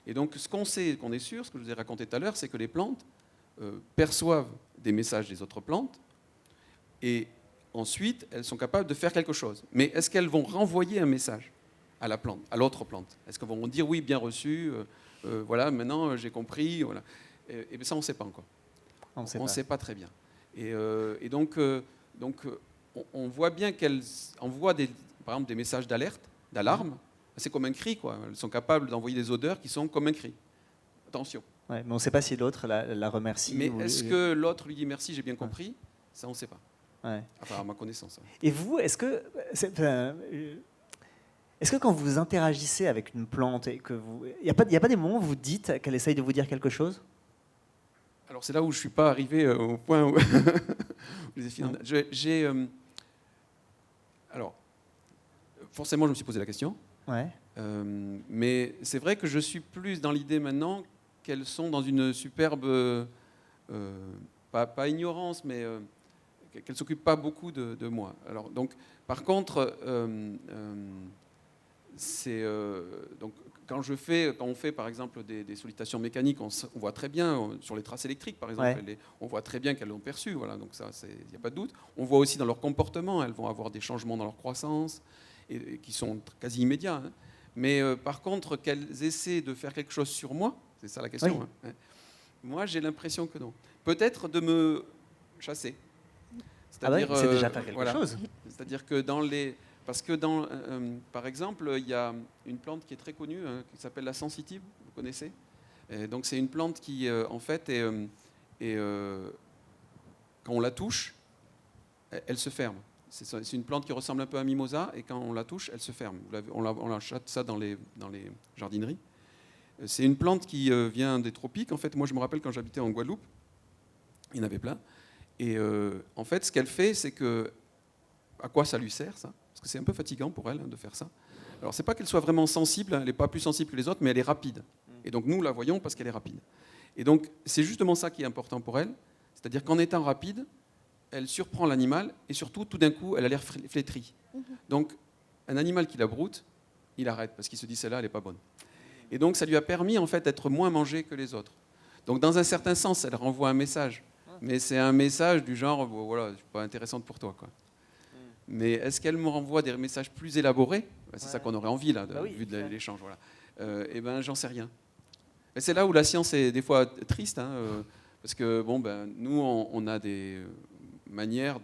Et donc, ce qu'on sait, qu'on est sûr, ce que je vous ai raconté tout à l'heure, c'est que les plantes perçoivent des messages des autres plantes et ensuite, elles sont capables de faire quelque chose. Mais est-ce qu'elles vont renvoyer un message à la plante, à l'autre plante? Est-ce qu'elles vont dire oui, bien reçu, voilà, maintenant j'ai compris, voilà. Et bien ça, on ne sait pas encore. On ne sait pas très bien. Et donc, on voit bien qu'elles envoient par exemple des messages d'alerte, d'alarme. C'est comme un cri, quoi. Elles sont capables d'envoyer des odeurs qui sont comme un cri. Attention. Mais on ne sait pas si l'autre la remercie. Mais est-ce que l'autre lui dit merci, j'ai bien compris? Ça, on ne sait pas. Enfin, à ma connaissance. Et vous, est-ce que quand vous interagissez avec une plante, il n'y a pas des moments où vous dites qu'elle essaye de vous dire quelque chose? Alors c'est là où je ne suis pas arrivé au point où... Alors, forcément, je me suis posé la question. Mais c'est vrai que je suis plus dans l'idée maintenant qu'elles sont dans une superbe... pas ignorance, mais... qu'elles ne s'occupent pas beaucoup de moi. Alors, donc, par contre, donc, quand on fait par exemple des sollicitations mécaniques, on voit très bien, sur les traces électriques par exemple, on voit très bien qu'elles l'ont perçu, voilà, donc ça, il n'y a pas de doute. On voit aussi dans leur comportement, elles vont avoir des changements dans leur croissance, qui sont quasi immédiats. Hein. Mais par contre, qu'elles essaient de faire quelque chose sur moi, c'est ça la question. Hein. Moi, j'ai l'impression que non. Peut-être de me chasser. C'est-à-dire, c'est déjà faire quelque chose. C'est-à-dire que parce que par exemple, il y a une plante qui est très connue, qui s'appelle la sensitive, vous connaissez? Et donc c'est une plante qui, en fait, quand on la touche, elle se ferme. C'est une plante qui ressemble un peu à un mimosa, et quand on la touche, elle se ferme. On achète ça dans les jardineries. C'est une plante qui vient des tropiques. En fait, moi, je me rappelle quand j'habitais en Guadeloupe, il y en avait plein. Et en fait, ce qu'elle fait, c'est que... À quoi ça lui sert, ça? Parce que c'est un peu fatigant pour elle de faire ça. Alors, c'est pas qu'elle soit vraiment sensible, elle n'est pas plus sensible que les autres, mais elle est rapide. Et donc, nous la voyons parce qu'elle est rapide. Et donc, c'est justement ça qui est important pour elle. C'est-à-dire qu'en étant rapide, elle surprend l'animal et surtout, tout d'un coup, elle a l'air flétrie. Donc, un animal qui la broute, il arrête parce qu'il se dit, celle-là, elle n'est pas bonne. Et donc, ça lui a permis, en fait, d'être moins mangée que les autres. Donc, dans un certain sens, elle renvoie un message. Mais c'est un message du genre, voilà, je ne suis pas intéressante pour toi, quoi. mais est-ce qu'elle me renvoie des messages plus élaborés? C'est Ouais. ça qu'on aurait envie, là, Bah oui, vu de c'est ça. l'échange. Voilà. Eh ben, j'en sais rien. Et c'est là où la science est des fois triste, hein, parce que bon, ben, nous, on a des manières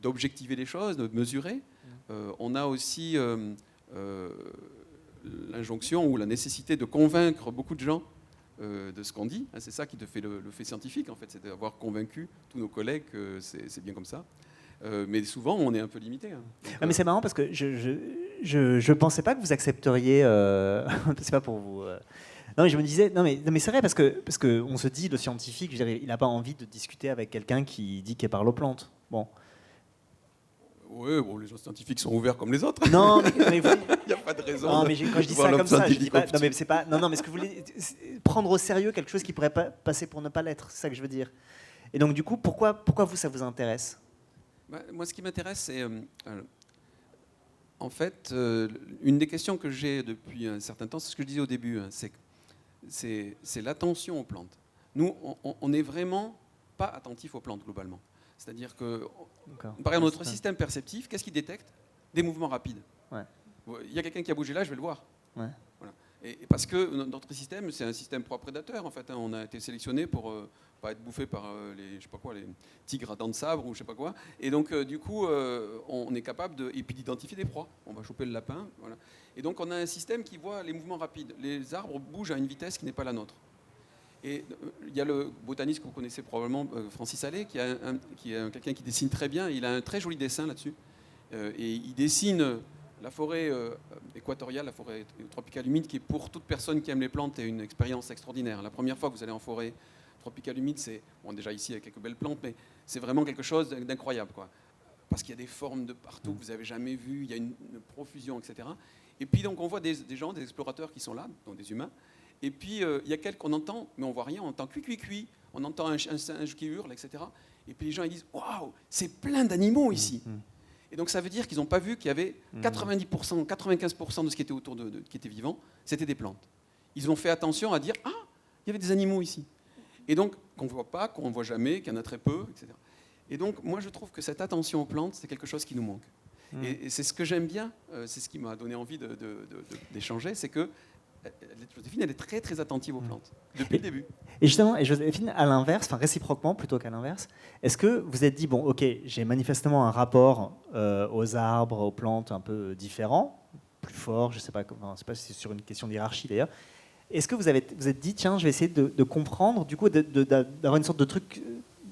d'objectiver les choses, de mesurer. On a aussi l'injonction ou la nécessité de convaincre beaucoup de gens de ce qu'on dit. C'est ça qui te fait le fait scientifique, en fait, c'est d'avoir convaincu tous nos collègues que c'est bien comme ça. Mais souvent, on est un peu limité. Hein. Donc, Mais c'est marrant parce que je pensais pas que vous accepteriez. C'est pas pour vous. Non, mais je me disais, non mais c'est vrai parce que on se dit le scientifique, je dirais, il n'a pas envie de discuter avec quelqu'un qui dit qu'il parle aux plantes. Bon. oui, bon, les gens scientifiques sont ouverts comme les autres. Non, mais vous, Il n'y a pas de raison. non, de mais quand je dis voir ça l'homme comme ça, je dis scientifique pas. Non, obtus. mais c'est pas. Non, mais ce que vous voulez, c'est prendre au sérieux quelque chose qui pourrait pas passer pour ne pas l'être. C'est ça que je veux dire. Et donc du coup, pourquoi vous ça vous intéresse? Bah, moi, ce qui m'intéresse, c'est en fait une des questions que j'ai depuis un certain temps, c'est ce que je disais au début, hein, c'est l'attention aux plantes. Nous, on n'est vraiment pas attentif aux plantes globalement. C'est-à-dire que, par exemple, notre système perceptif, qu'est-ce qu'il détecte? Des mouvements rapides. Ouais. Il y a quelqu'un qui a bougé là, je vais le voir. Ouais. Voilà. Et parce que notre système, c'est un système proie-prédateur en fait. Hein. On a été sélectionné pour pas être bouffé par les, je sais pas quoi, les tigres à dents de sabre ou je sais pas quoi. Et donc du coup, on est capable d'identifier des proies. On va choper le lapin, voilà. Et donc on a un système qui voit les mouvements rapides. Les arbres bougent à une vitesse qui n'est pas la nôtre. Et il y a le botaniste que vous connaissez probablement, Francis Allais, qui est quelqu'un qui dessine très bien. Il a un très joli dessin là-dessus. Et il dessine la forêt équatoriale, la forêt tropicale humide, qui est pour toute personne qui aime les plantes est une expérience extraordinaire. La première fois que vous allez en forêt tropicale humide, c'est, bon, déjà ici avec quelques belles plantes, mais c'est vraiment quelque chose d'incroyable, quoi. Parce qu'il y a des formes de partout que vous n'avez jamais vues, il y a une profusion, etc. Et puis donc on voit des gens, des explorateurs qui sont là, donc des humains. Et puis il y a quelques qu'on entend, mais on voit rien, on entend cuit, on entend un singe qui hurle, etc. Et puis les gens ils disent waouh, c'est plein d'animaux ici. Et donc ça veut dire qu'ils n'ont pas vu qu'il y avait 90%, 95% de ce qui était autour qui était vivant, c'était des plantes. Ils ont fait attention à dire ah, il y avait des animaux ici. Et donc qu'on ne voit pas, qu'on ne voit jamais, qu'il y en a très peu, etc. Et donc moi je trouve que cette attention aux plantes, c'est quelque chose qui nous manque. Et c'est ce que j'aime bien, c'est ce qui m'a donné envie d'échanger, c'est que Joséphine, elle est très très attentive aux plantes, depuis le début. Et justement, et Joséphine, à l'inverse, enfin réciproquement plutôt qu'à l'inverse, est-ce que vous êtes dit, bon, ok, j'ai manifestement un rapport aux arbres, aux plantes un peu différent, plus fort, je ne sais pas si c'est sur une question d'hierarchie d'ailleurs. Est-ce que vous êtes dit, tiens, je vais essayer de comprendre, du coup, d'avoir une sorte de truc,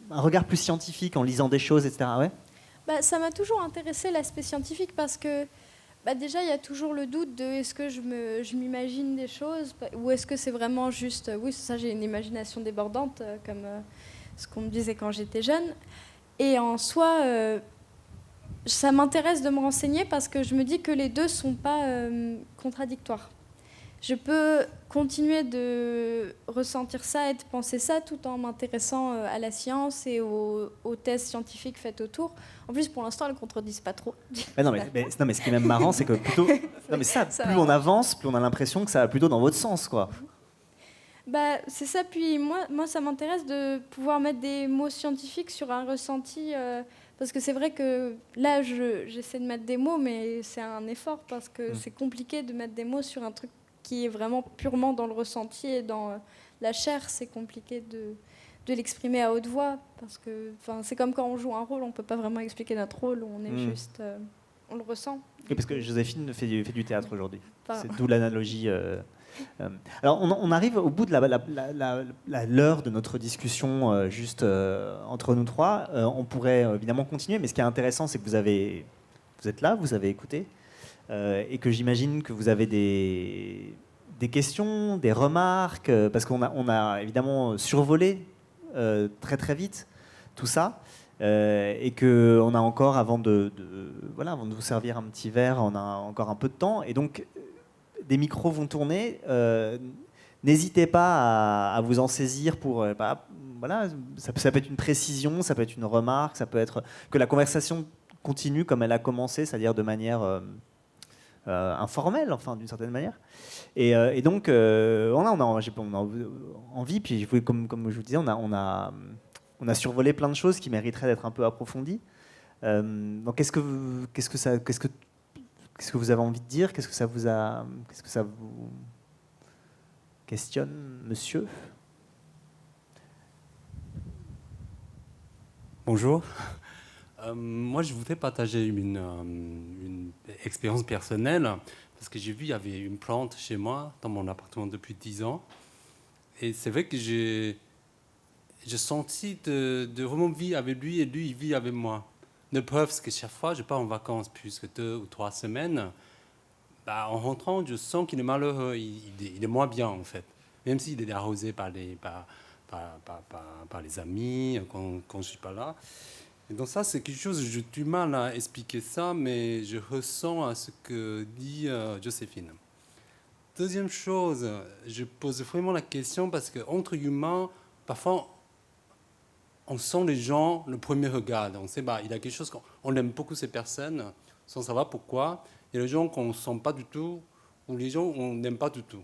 un regard plus scientifique en lisant des choses, etc. Ouais. Bah, ça m'a toujours intéressé l'aspect scientifique parce que déjà, il y a toujours le doute de est-ce que je m'imagine des choses ou est-ce que c'est vraiment juste... Oui, c'est ça, j'ai une imagination débordante, comme ce qu'on me disait quand j'étais jeune. Et en soi, ça m'intéresse de me renseigner parce que je me dis que les deux ne sont pas contradictoires. Je peux continuer de ressentir ça et de penser ça tout en m'intéressant à la science et aux thèses scientifiques faites autour. En plus, pour l'instant, elles ne contredisent pas trop. Non, mais ce qui est même marrant, c'est que plutôt... Non, mais ça plus on avance, plus on a l'impression que ça va plutôt dans votre sens, quoi. Bah, c'est ça. Puis moi, ça m'intéresse de pouvoir mettre des mots scientifiques sur un ressenti... parce que c'est vrai que là, j'essaie de mettre des mots, mais c'est un effort parce que c'est compliqué de mettre des mots sur un truc qui est vraiment purement dans le ressenti et dans la chair. C'est compliqué de l'exprimer à haute voix parce que c'est comme quand on joue un rôle, on ne peut pas vraiment expliquer notre rôle, on est juste... on le ressent. Oui, parce que Joséphine fait du théâtre aujourd'hui. C'est d'où l'analogie... Alors, on arrive au bout de l'heure de notre discussion juste entre nous trois. On pourrait évidemment continuer, mais ce qui est intéressant, c'est que vous êtes là, vous avez écouté, et que j'imagine que vous avez des questions, des remarques, parce qu'on a évidemment survolé très très vite tout ça, et qu'on a encore, avant de vous servir un petit verre, on a encore un peu de temps, et donc des micros vont tourner. N'hésitez pas à vous en saisir pour... ça peut être une précision, ça peut être une remarque, ça peut être que la conversation continue comme elle a commencé, c'est-à-dire de manière informelle, enfin, d'une certaine manière. Et donc, on a envie, puis comme je vous disais, on a survolé plein de choses qui mériteraient d'être un peu approfondies. Donc qu'est-ce que vous avez envie de dire? Qu'est-ce que ça vous questionne, monsieur? Bonjour. Moi, je voudrais partager une expérience personnelle parce que j'ai vu il y avait une plante chez moi dans mon appartement depuis 10 ans. Et c'est vrai que j'ai senti de vraiment vivre avec lui et lui, il vit avec moi. De preuve, parce que chaque fois, je pars en vacances plus que 2 ou 3 semaines, bah, en rentrant, je sens qu'il est malheureux, il est moins bien en fait. Même s'il est arrosé par les amis quand je ne suis pas là. Et donc ça, c'est quelque chose, j'ai du mal à expliquer ça, mais je ressens à ce que dit Joséphine. Deuxième chose, je pose vraiment la question parce qu'entre humains, parfois, on sent les gens le premier regard. On sait, il y a quelque chose qu'on aime beaucoup ces personnes, sans savoir pourquoi. Il y a les gens qu'on ne sent pas du tout, ou les gens qu'on n'aime pas du tout.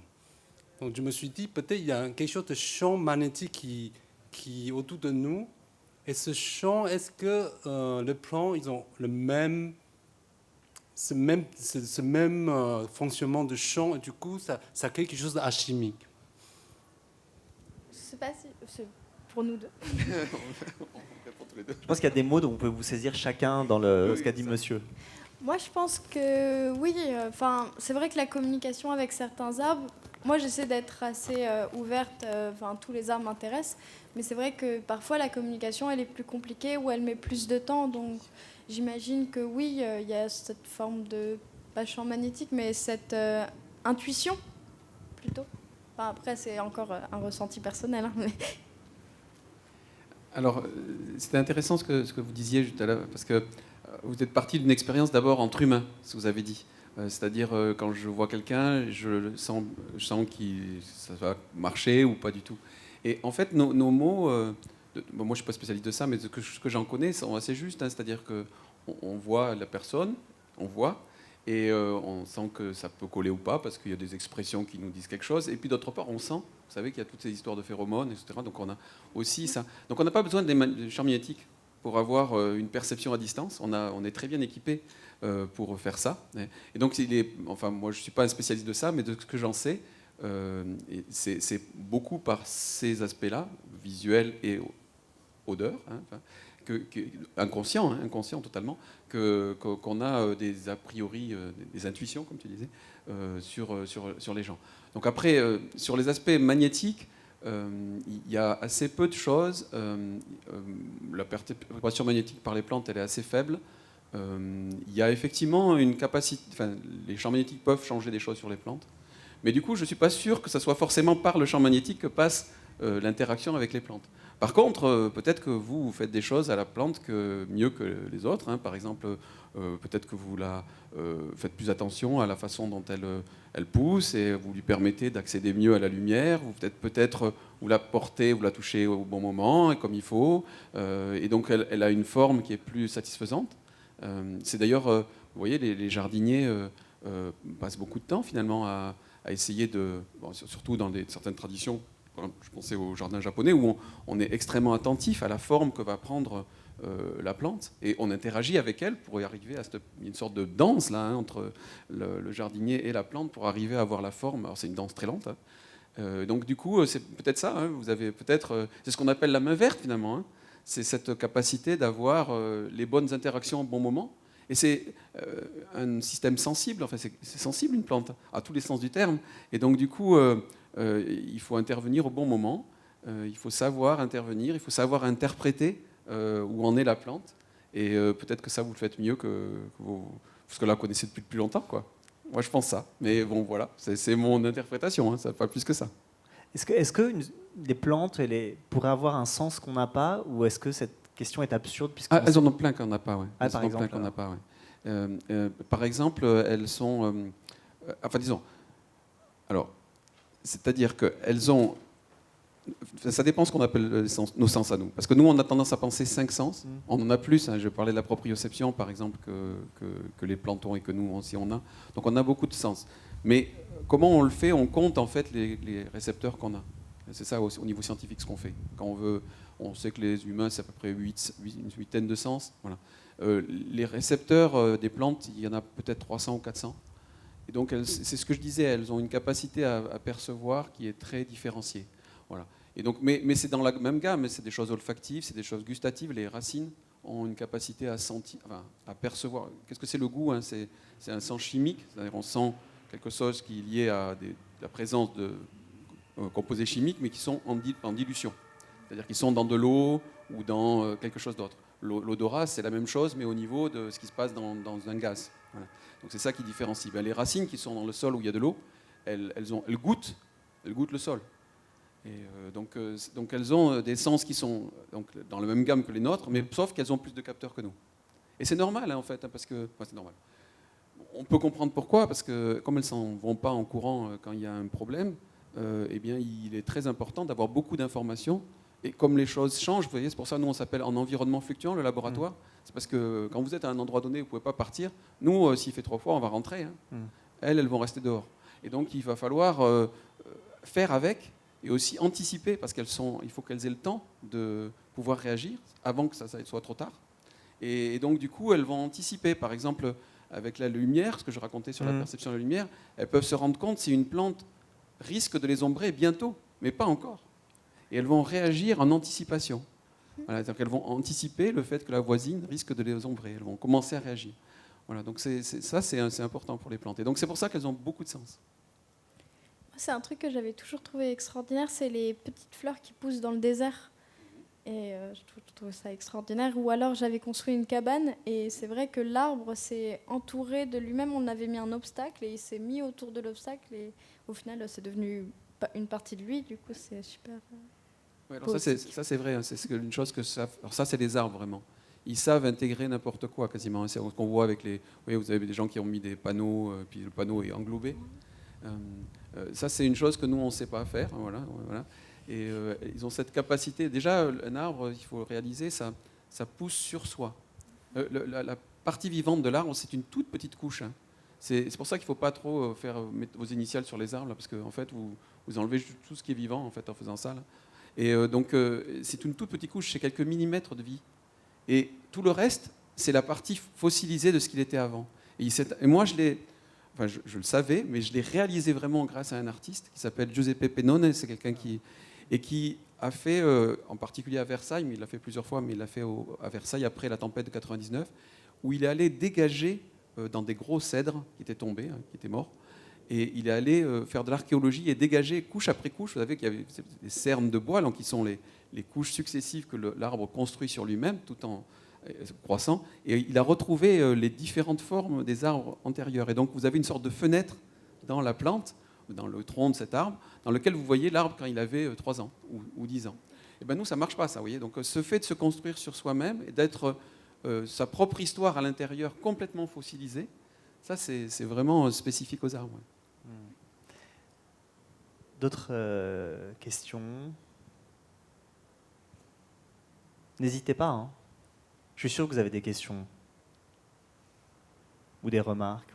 Donc je me suis dit, peut-être il y a quelque chose de champ magnétique qui est autour de nous. Et ce champ, est-ce que les plants, ils ont ce même fonctionnement de champ, et du coup, ça crée quelque chose d'alchimique? Je ne sais pas si c'est pour nous deux. Je pense qu'il y a des mots dont on peut vous saisir chacun dans ce qu'a dit monsieur. Moi, je pense que oui. C'est vrai que la communication avec certains arbres, moi, j'essaie d'être assez ouverte. Tous les arbres m'intéressent, mais c'est vrai que parfois la communication, elle est plus compliquée ou elle met plus de temps. Donc, j'imagine que oui, il y a cette forme de pas champ magnétique, mais cette intuition plutôt. Après, c'est encore un ressenti personnel. Hein, mais... Alors, c'était intéressant ce que vous disiez tout à l'heure, parce que vous êtes parti d'une expérience d'abord entre humains, ce que vous avez dit. C'est-à-dire, quand je vois quelqu'un, je sens que ça va marcher ou pas du tout. Et en fait, nos mots, moi je ne suis pas spécialiste de ça, mais ce que j'en connais sont assez justes. Hein, c'est-à-dire qu'on voit la personne, et on sent que ça peut coller ou pas, parce qu'il y a des expressions qui nous disent quelque chose. Et puis d'autre part, on sent, vous savez qu'il y a toutes ces histoires de phéromones, etc. Donc on a aussi ça. Donc on n'a pas besoin des champs magnétiques pour avoir une perception à distance. On est très bien équipé pour faire ça. Et donc, moi, je ne suis pas un spécialiste de ça, mais de ce que j'en sais, c'est beaucoup par ces aspects-là, visuels et odeurs, inconscient totalement, qu'on a des a priori, des intuitions, comme tu disais, sur les gens. Donc après, sur les aspects magnétiques, il y a assez peu de choses. La perturbation magnétique par les plantes, elle est assez faible. Il y a effectivement une capacité... les champs magnétiques peuvent changer des choses sur les plantes. Mais du coup, je ne suis pas sûr que ce soit forcément par le champ magnétique que passe l'interaction avec les plantes. Par contre, peut-être que vous faites des choses à la plante mieux que les autres. Hein. Par exemple, peut-être que vous faites plus attention à la façon dont elle pousse et vous lui permettez d'accéder mieux à la lumière. Ou peut-être vous la portez, vous la touchez au bon moment et comme il faut. Et donc elle a une forme qui est plus satisfaisante. C'est d'ailleurs, vous voyez, les jardiniers passent beaucoup de temps finalement à essayer surtout dans certaines traditions. Je pensais au jardin japonais où on est extrêmement attentif à la forme que va prendre la plante et on interagit avec elle pour y arriver à une sorte de danse là, entre le jardinier et la plante pour arriver à avoir la forme. Alors c'est une danse très lente. Hein. Donc du coup, c'est peut-être ça. Hein, vous avez peut-être, c'est ce qu'on appelle la main verte finalement. Hein. C'est cette capacité d'avoir les bonnes interactions au bon moment. Et c'est un système sensible. Enfin, c'est sensible une plante à tous les sens du terme. Et donc du coup. Il faut intervenir au bon moment, il faut savoir intervenir, il faut savoir interpréter où en est la plante, et peut-être que ça vous le faites mieux que vous, parce que là vous connaissez depuis plus longtemps, quoi. Moi je pense ça, mais bon voilà, c'est mon interprétation, hein, ça pas plus que ça. Est-ce que les plantes pourraient avoir un sens qu'on n'a pas, ou est-ce que cette question est absurde elles en ont plein qu'on n'a pas, ouais. Par exemple, par exemple, elles sont, disons, alors. C'est-à-dire qu'elles ont... Ça dépend de ce qu'on appelle nos sens à nous. Parce que nous, on a tendance à penser 5 sens. On en a plus. Hein. Je parlais de la proprioception, par exemple, que les plantes ont et que nous aussi on a. Donc on a beaucoup de sens. Mais comment on le fait? On compte en fait les récepteurs qu'on a. C'est ça au niveau scientifique ce qu'on fait. Quand on sait que les humains, c'est à peu près une huitaine de sens. Voilà. Les récepteurs des plantes, il y en a peut-être 300 ou 400. Et donc, c'est ce que je disais, elles ont une capacité à percevoir qui est très différenciée. Voilà. Et donc, mais c'est dans la même gamme, c'est des choses olfactives, c'est des choses gustatives. Les racines ont une capacité à sentir, enfin, à percevoir. Qu'est-ce que c'est le goût, hein? C'est un sens chimique, c'est-à-dire on sent quelque chose qui est lié à la présence de composés chimiques, mais qui sont en dilution. C'est-à-dire qu'ils sont dans de l'eau ou dans quelque chose d'autre. L'odorat, c'est la même chose, mais au niveau de ce qui se passe dans un gaz. Voilà. Donc c'est ça qui différencie. Ben, les racines qui sont dans le sol où il y a de l'eau, elles goûtent le sol. Et donc elles ont des sens qui sont donc, dans la même gamme que les nôtres, mais sauf qu'elles ont plus de capteurs que nous. Et c'est normal, hein, en fait, hein, parce que c'est normal. On peut comprendre pourquoi, parce que comme elles ne s'en vont pas en courant quand il y a un problème, eh bien, il est très important d'avoir beaucoup d'informations. Et comme les choses changent, vous voyez, c'est pour ça que nous on s'appelle en environnement fluctuant le laboratoire. C'est parce que quand vous êtes à un endroit donné, vous ne pouvez pas partir. Nous, s'il fait 3 fois, on va rentrer. Hein. Elles vont rester dehors. Et donc il va falloir faire avec et aussi anticiper, parce il faut qu'elles aient le temps de pouvoir réagir avant que ça soit trop tard. Et donc du coup, elles vont anticiper. Par exemple, avec la lumière, ce que je racontais sur la perception de la lumière, elles peuvent se rendre compte si une plante risque de les ombrer bientôt, mais pas encore. Et elles vont réagir en anticipation. Voilà, c'est-à-dire qu'elles vont anticiper le fait que la voisine risque de les ombrer. Elles vont commencer à réagir. Voilà, donc c'est important pour les plantes. Et donc c'est pour ça qu'elles ont beaucoup de sens. C'est un truc que j'avais toujours trouvé extraordinaire, c'est les petites fleurs qui poussent dans le désert. Et je trouve ça extraordinaire. Ou alors j'avais construit une cabane et c'est vrai que l'arbre s'est entouré de lui-même. On avait mis un obstacle et il s'est mis autour de l'obstacle et au final c'est devenu une partie de lui. Du coup c'est super. Ouais, alors ça c'est vrai. Hein, c'est une chose que ça. Alors ça c'est les arbres vraiment. Ils savent intégrer n'importe quoi quasiment. C'est ce qu'on voit avec les. Vous voyez, vous avez des gens qui ont mis des panneaux puis le panneau est englobé. Ça c'est une chose que nous on ne sait pas faire. Voilà. Et ils ont cette capacité. Déjà, un arbre, il faut réaliser, ça pousse sur soi. La partie vivante de l'arbre, c'est une toute petite couche. Hein. C'est pour ça qu'il ne faut pas trop mettre vos initiales sur les arbres, là, parce que en fait, vous enlevez tout ce qui est vivant en fait, en faisant ça. Là. Et donc, c'est une toute petite couche, c'est quelques millimètres de vie. Et tout le reste, c'est la partie fossilisée de ce qu'il était avant. Et moi, je le savais, mais je l'ai réalisé vraiment grâce à un artiste qui s'appelle Giuseppe Pennone. C'est quelqu'un qui a fait, en particulier à Versailles, mais il l'a fait plusieurs fois, mais il l'a fait à Versailles après la tempête de 99, où il est allé dégager dans des gros cèdres qui étaient tombés, qui étaient morts, et il est allé faire de l'archéologie et dégager couche après couche. Vous savez qu'il y avait des cernes de bois, donc qui sont les couches successives que l'arbre construit sur lui-même, tout en croissant, et il a retrouvé les différentes formes des arbres antérieurs. Et donc vous avez une sorte de fenêtre dans la plante, dans le tronc de cet arbre, dans lequel vous voyez l'arbre quand il avait 3 ans ou 10 ans. Et bien nous, ça ne marche pas, ça, vous voyez. Donc ce fait de se construire sur soi-même et d'être sa propre histoire à l'intérieur complètement fossilisée, ça, c'est vraiment spécifique aux arbres. Ouais. D'autres questions? N'hésitez pas. Hein. Je suis sûr que vous avez des questions ou des remarques.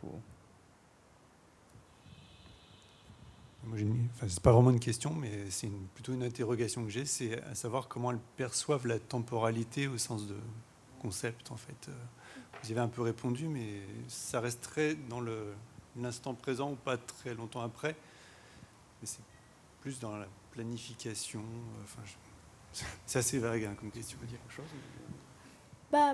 Moi, c'est pas vraiment une question, mais c'est plutôt une interrogation que j'ai, c'est à savoir comment elles perçoivent la temporalité au sens de concept, en fait. Vous y avez un peu répondu, mais ça reste très dans l'instant présent ou pas très longtemps après. Mais c'est plus dans la planification. C'est assez vague hein, comme question. Tu veux dire quelque chose?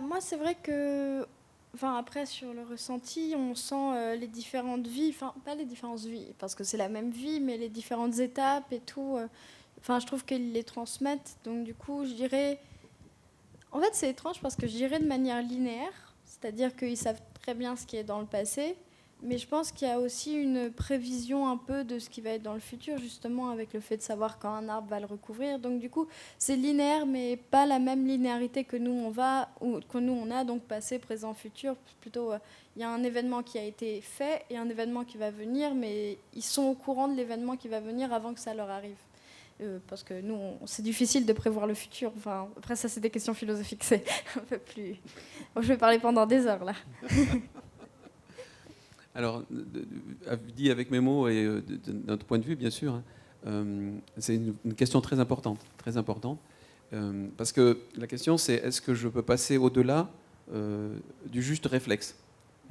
Moi, c'est vrai que... Enfin, après, sur le ressenti, on sent les différentes vies, enfin, pas les différentes vies, parce que c'est la même vie, mais les différentes étapes et tout. Enfin, je trouve qu'ils les transmettent. Donc, du coup, je dirais... En fait, c'est étrange parce que je dirais de manière linéaire, c'est-à-dire qu'ils savent très bien ce qui est dans le passé, mais je pense qu'il y a aussi une prévision un peu de ce qui va être dans le futur, justement, avec le fait de savoir quand un arbre va le recouvrir. Donc, du coup, c'est linéaire, mais pas la même linéarité que nous, on a, donc passé, présent, futur. Plutôt, il y a un événement qui a été fait et un événement qui va venir, mais ils sont au courant de l'événement qui va venir avant que ça leur arrive. Parce que nous, c'est difficile de prévoir le futur. Enfin, après, ça, c'est des questions philosophiques. C'est un peu plus... Bon, je vais parler pendant des heures, là. Alors, dit avec mes mots et de notre point de vue, bien sûr, hein, c'est une question très importante, parce que la question, c'est est-ce que je peux passer au-delà du juste réflexe.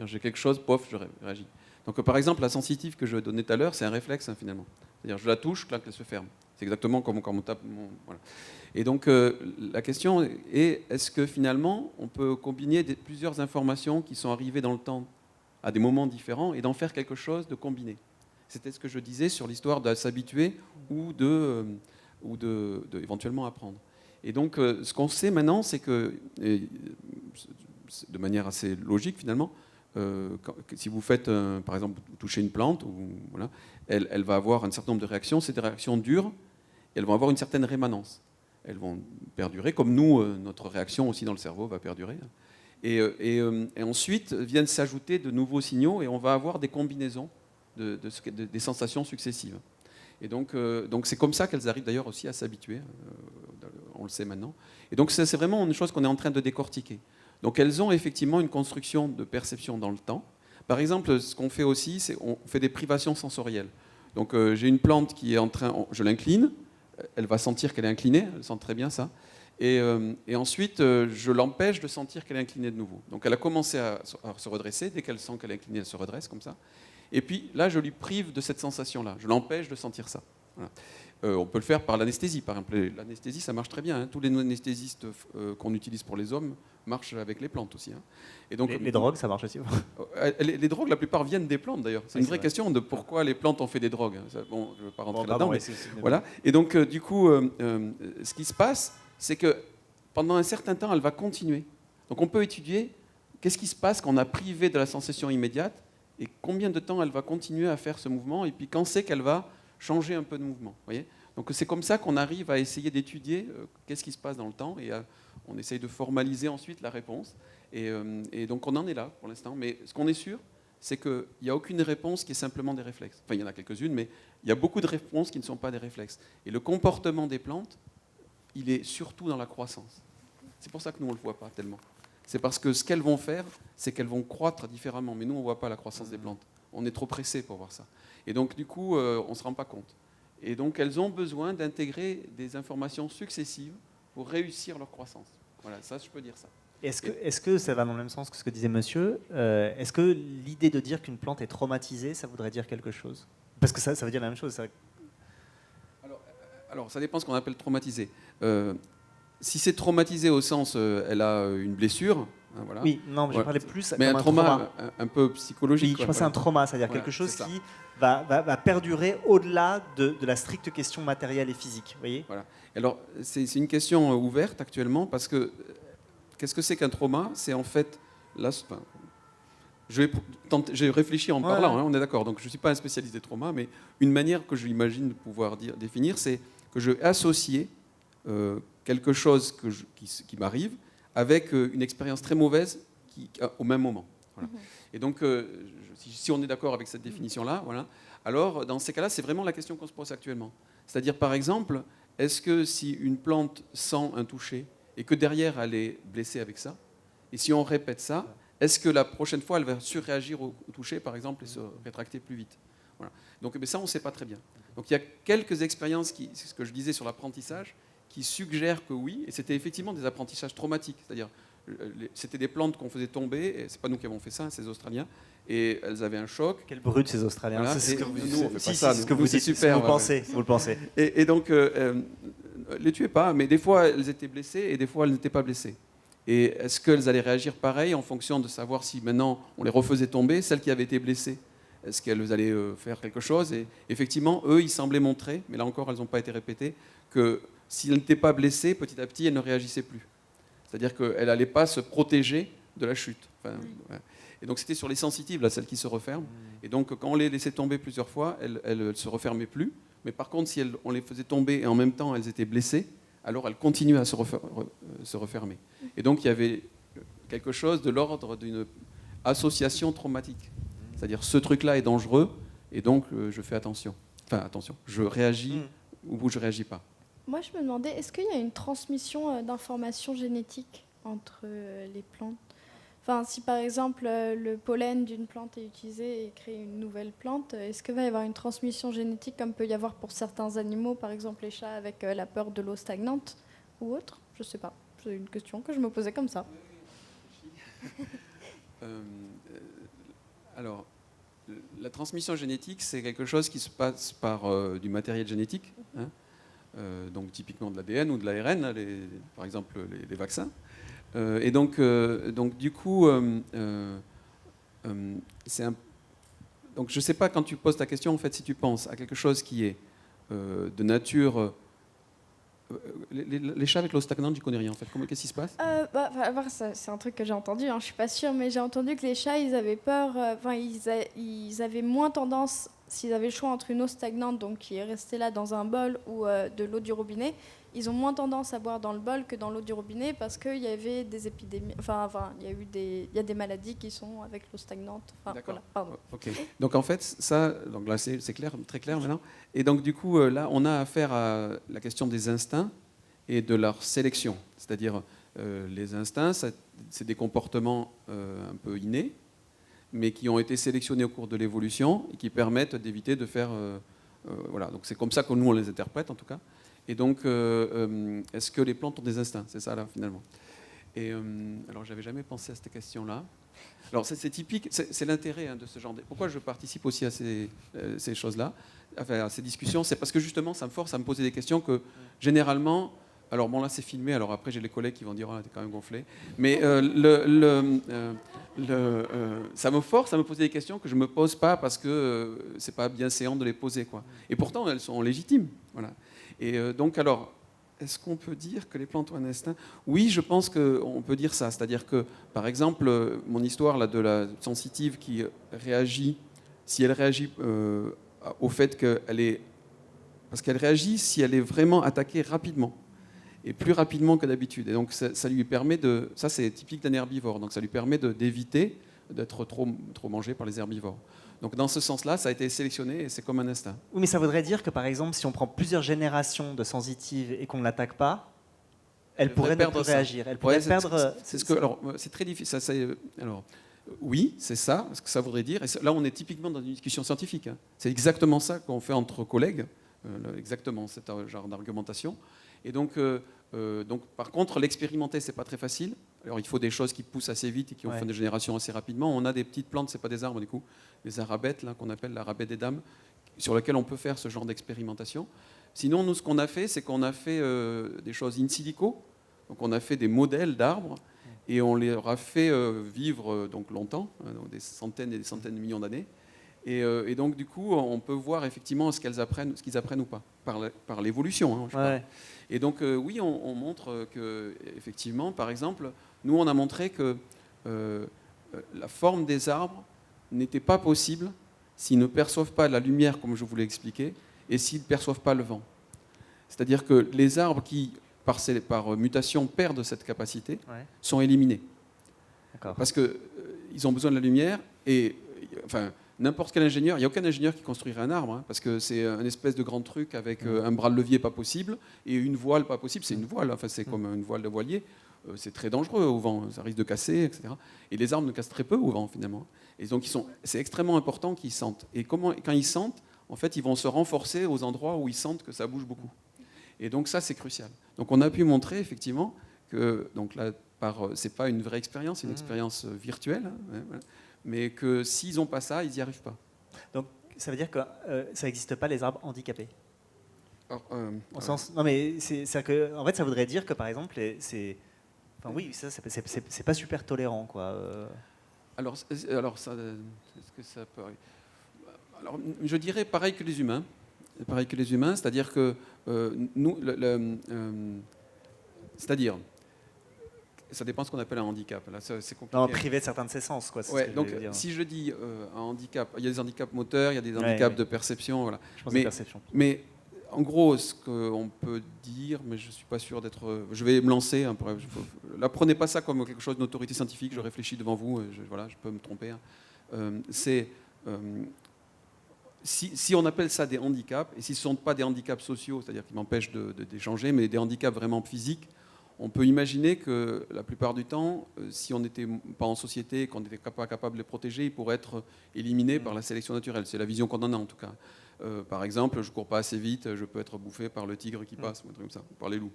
J'ai quelque chose, pof, je réagis. Donc par exemple, la sensitive que je donnais tout à l'heure, c'est un réflexe finalement. C'est-à-dire je la touche, clac, elle se ferme. C'est exactement comme quand on tape. Voilà. Et donc la question est, est-ce que finalement on peut combiner plusieurs informations qui sont arrivées dans le temps à des moments différents et d'en faire quelque chose de combiné. C'était ce que je disais sur l'histoire de s'habituer ou éventuellement apprendre. Et donc ce qu'on sait maintenant, c'est que, de manière assez logique finalement, si vous faites, par exemple, vous touchez une plante, voilà, elle va avoir un certain nombre de réactions. C'est des réactions dures, et elles vont avoir une certaine rémanence. Elles vont perdurer, comme nous, notre réaction aussi dans le cerveau va perdurer. Et ensuite viennent s'ajouter de nouveaux signaux, et on va avoir des combinaisons des sensations successives. Et donc c'est comme ça qu'elles arrivent d'ailleurs aussi à s'habituer, on le sait maintenant. Et donc c'est vraiment une chose qu'on est en train de décortiquer. Donc elles ont effectivement une construction de perception dans le temps. Par exemple, ce qu'on fait aussi, c'est on fait des privations sensorielles. Donc j'ai une plante qui est en train, je l'incline, elle va sentir qu'elle est inclinée, elle sent très bien ça. Et ensuite, je l'empêche de sentir qu'elle est inclinée de nouveau. Donc elle a commencé à se redresser, dès qu'elle sent qu'elle est inclinée, elle se redresse comme ça. Et puis là, je lui prive de cette sensation-là, je l'empêche de sentir ça. Voilà. On peut le faire par l'anesthésie, par exemple. L'anesthésie, ça marche très bien. Hein. Tous les anesthésistes qu'on utilise pour les hommes marchent avec les plantes aussi. Hein. Et donc, les drogues, ça marche aussi. les drogues, la plupart viennent des plantes d'ailleurs. C'est une vraie question de pourquoi les plantes ont fait des drogues. Bon, je ne veux pas rentrer là-dedans. Voilà. Et donc, du coup, ce qui se passe, c'est que pendant un certain temps, elle va continuer. Donc, on peut étudier qu'est-ce qui se passe quand on a privé de la sensation immédiate et combien de temps elle va continuer à faire ce mouvement et puis quand c'est qu'elle va changer un peu de mouvement. Voyez, donc c'est comme ça qu'on arrive à essayer d'étudier qu'est-ce qui se passe dans le temps et on essaye de formaliser ensuite la réponse. Et donc on en est là pour l'instant. Mais ce qu'on est sûr, c'est qu'il n'y a aucune réponse qui est simplement des réflexes. Enfin, il y en a quelques-unes, mais il y a beaucoup de réponses qui ne sont pas des réflexes. Et le comportement des plantes, il est surtout dans la croissance. C'est pour ça que nous, on ne le voit pas tellement. C'est parce que ce qu'elles vont faire, c'est qu'elles vont croître différemment. Mais nous, on ne voit pas la croissance des plantes. On est trop pressé pour voir ça. Et donc, du coup, on ne se rend pas compte. Et donc, elles ont besoin d'intégrer des informations successives pour réussir leur croissance. Voilà, ça, je peux dire ça. Est-ce que ça va dans le même sens que ce que disait monsieur est-ce que l'idée de dire qu'une plante est traumatisée, ça voudrait dire quelque chose? Parce que ça veut dire la même chose. Ça... Alors, ça dépend de ce qu'on appelle traumatisé. Si c'est traumatisé au sens, elle a une blessure, hein, voilà. Oui, non, mais je parlais plus mais comme un trauma. Un peu psychologique. Oui, je pense que c'est un trauma, c'est-à-dire quelque chose qui va perdurer au-delà de la stricte question matérielle et physique. Vous voyez ? Voilà. Alors, c'est une question ouverte actuellement, parce que qu'est-ce que c'est qu'un trauma? C'est en fait... Là, j'ai réfléchi en parlant, hein, on est d'accord, donc je ne suis pas un spécialiste des traumas, mais une manière que j'imagine de pouvoir définir, c'est que je vais associer quelque chose qui m'arrive avec une expérience très mauvaise au même moment. Voilà. Et donc, si on est d'accord avec cette définition-là, voilà, alors dans ces cas-là, c'est vraiment la question qu'on se pose actuellement. C'est-à-dire, par exemple, est-ce que si une plante sent un toucher et que derrière elle est blessée avec ça, et si on répète ça, est-ce que la prochaine fois elle va surréagir au toucher, par exemple, et se rétracter plus vite? Voilà. Donc, mais ça, on ne sait pas très bien. Donc, il y a quelques expériences, c'est ce que je disais sur l'apprentissage, qui suggèrent que oui, et c'était effectivement des apprentissages traumatiques, c'est-à-dire c'était des plantes qu'on faisait tomber, et c'est pas nous qui avons fait ça, c'est les Australiens, et elles avaient un choc. Quel brut ces Australiens. Voilà, c'est ce que vous nous, on fait pas ça. C'est ce que vous dites, super, vous pensez. Vous le pensez. Et donc, les tuez pas, mais des fois elles étaient blessées et des fois elles n'étaient pas blessées. Et est-ce qu'elles allaient réagir pareil en fonction de savoir si maintenant on les refaisait tomber, celles qui avaient été blessées? Est-ce qu'elles allaient faire quelque chose? Et effectivement, eux, ils semblaient montrer, mais là encore, elles n'ont pas été répétées, que s'ils n'étaient pas blessés, petit à petit, elles ne réagissaient plus. C'est-à-dire qu'elles n'allaient pas se protéger de la chute. Enfin, ouais. Et donc c'était sur les sensitives, là, celles qui se referment. Et donc quand on les laissait tomber plusieurs fois, elles ne se refermaient plus. Mais par contre, si on les faisait tomber et en même temps elles étaient blessées, alors elles continuaient à se refermer. Et donc il y avait quelque chose de l'ordre d'une association traumatique. C'est-à-dire ce truc-là est dangereux et donc je fais attention. Enfin attention, je réagis ou je ne réagis pas. Moi, je me demandais, est-ce qu'il y a une transmission d'informations génétiques entre les plantes? Enfin, si par exemple le pollen d'une plante est utilisé et crée une nouvelle plante, est-ce qu'il va y avoir une transmission génétique comme peut y avoir pour certains animaux, par exemple les chats avec la peur de l'eau stagnante ou autre? Je ne sais pas, c'est une question que je me posais comme ça. Alors, la transmission génétique, c'est quelque chose qui se passe par du matériel génétique, hein, donc typiquement de l'ADN ou de l'ARN, hein, par exemple les vaccins. Et donc, du coup, donc je ne sais pas, quand tu poses ta question, en fait, si tu penses à quelque chose qui est de nature... les chats avec l'eau stagnante, je ne connais rien en fait. Qu'est-ce qui se passe? C'est un truc que j'ai entendu, hein, je ne suis pas sûre, mais j'ai entendu que les chats, ils avaient peur, ils avaient moins tendance, s'ils avaient le choix entre une eau stagnante, donc qui est restée là dans un bol, ou de l'eau du robinet, ils ont moins tendance à boire dans le bol que dans l'eau du robinet parce qu'il y avait des épidémies, il y a des maladies qui sont avec l'eau stagnante. D'accord. Voilà, pardon. Ok. Donc en fait, ça, donc là c'est clair, très clair maintenant. Et donc du coup, là, on a affaire à la question des instincts et de leur sélection. C'est-à-dire, les instincts, c'est des comportements un peu innés, mais qui ont été sélectionnés au cours de l'évolution et qui permettent d'éviter de faire... voilà. Donc c'est comme ça que nous, on les interprète en tout cas. Et donc, est-ce que les plantes ont des instincts? C'est ça, là, finalement. Et alors, j'avais jamais pensé à cette question-là. Alors, c'est typique, c'est l'intérêt, hein, de ce genre de... Pourquoi je participe aussi à ces choses-là, enfin, à ces discussions? C'est parce que, justement, ça me force à me poser des questions que, généralement... Alors, bon, là, c'est filmé, alors après, j'ai les collègues qui vont dire « Ah, t'es quand même gonflé ». Mais ça me force à me poser des questions que je ne me pose pas parce que c'est pas bienséant de les poser, quoi. Et pourtant, elles sont légitimes, voilà. Et donc, alors, est-ce qu'on peut dire que les plantes ont un instinct? Oui, je pense qu'on peut dire ça. C'est-à-dire que, par exemple, mon histoire là, de la sensitive qui réagit, si elle réagit au fait qu'elle est... Parce qu'elle réagit si elle est vraiment attaquée rapidement, et plus rapidement que d'habitude. Et donc, ça lui permet de... Ça, c'est typique d'un herbivore. Donc, ça lui permet d'éviter d'être trop mangé par les herbivores. Donc dans ce sens-là, ça a été sélectionné et c'est comme un instinct. Oui, mais ça voudrait dire que par exemple, si on prend plusieurs générations de sensitives et qu'on ne l'attaque pas, elle pourrait ne plus réagir. Elle pourrait perdre. Alors, c'est très difficile. Alors, oui, c'est ça, ce que ça voudrait dire. Et là, on est typiquement dans une discussion scientifique, hein. C'est exactement ça qu'on fait entre collègues, exactement ce genre d'argumentation. Et donc, par contre, l'expérimenter, c'est pas très facile. Alors, il faut des choses qui poussent assez vite et qui ont fait des générations assez rapidement. On a des petites plantes, c'est pas des arbres du coup, des arabettes là qu'on appelle l'arabette des dames, sur lesquelles on peut faire ce genre d'expérimentation. Sinon, nous, ce qu'on a fait, c'est qu'on a fait des choses in silico. Donc, on a fait des modèles d'arbres et on les a fait vivre donc longtemps, donc des centaines et des centaines de millions d'années. Et donc, du coup, on peut voir effectivement ce qu'ils apprennent ou pas, par l'évolution. Hein, je parle. Et donc, oui, on montre que, effectivement, par exemple, nous, on a montré que la forme des arbres n'était pas possible s'ils ne perçoivent pas la lumière, comme je vous l'ai expliqué, et s'ils ne perçoivent pas le vent. C'est-à-dire que les arbres qui, par mutation, perdent cette capacité, sont éliminés. Parce qu'ils ont besoin de la lumière et... Enfin, n'importe quel ingénieur, il n'y a aucun ingénieur qui construirait un arbre, hein, parce que c'est un espèce de grand truc avec un bras de levier pas possible et une voile pas possible. C'est une voile, enfin, c'est comme une voile de voilier. C'est très dangereux au vent, ça risque de casser, etc. Et les arbres ne cassent très peu au vent, finalement. Et donc, c'est extrêmement important qu'ils sentent. Et quand ils sentent, en fait, ils vont se renforcer aux endroits où ils sentent que ça bouge beaucoup. Et donc, ça, c'est crucial. Donc, on a pu montrer, effectivement, que, donc là, c'est pas une vraie expérience, c'est une expérience virtuelle, hein, voilà, mais que s'ils n'ont pas ça, ils n'y arrivent pas. Donc, ça veut dire que ça n'existe pas les arbres handicapés. Alors, non, mais en fait, ça voudrait dire que, par exemple, enfin, oui, ça, c'est pas super tolérant, quoi. Alors, ça, est-ce que ça peut... Alors, je dirais pareil que les humains. Pareil que les humains, c'est-à-dire que nous, c'est-à-dire, ça dépend de ce qu'on appelle un handicap. Là, c'est compliqué. Non, privé de certains de ses sens, quoi. Donc, si je dis un handicap, il y a des handicaps moteurs, il y a des handicaps de perception, voilà. Je pense perception. Mais en gros, ce qu'on peut dire, mais je ne suis pas sûr d'être... Je vais me lancer. Hein, là, prenez pas ça comme quelque chose d'autorité scientifique. Je réfléchis devant vous. Je peux me tromper. Hein. Si on appelle ça des handicaps, et si ce ne sont pas des handicaps sociaux, c'est-à-dire qui m'empêchent d'échanger, mais des handicaps vraiment physiques, on peut imaginer que la plupart du temps, si on n'était pas en société, qu'on n'était pas capable de les protéger, ils pourraient être éliminés par la sélection naturelle. C'est la vision qu'on en a en tout cas. Par exemple, je ne cours pas assez vite, je peux être bouffé par le tigre qui passe, ou un truc comme ça, ou par les loups.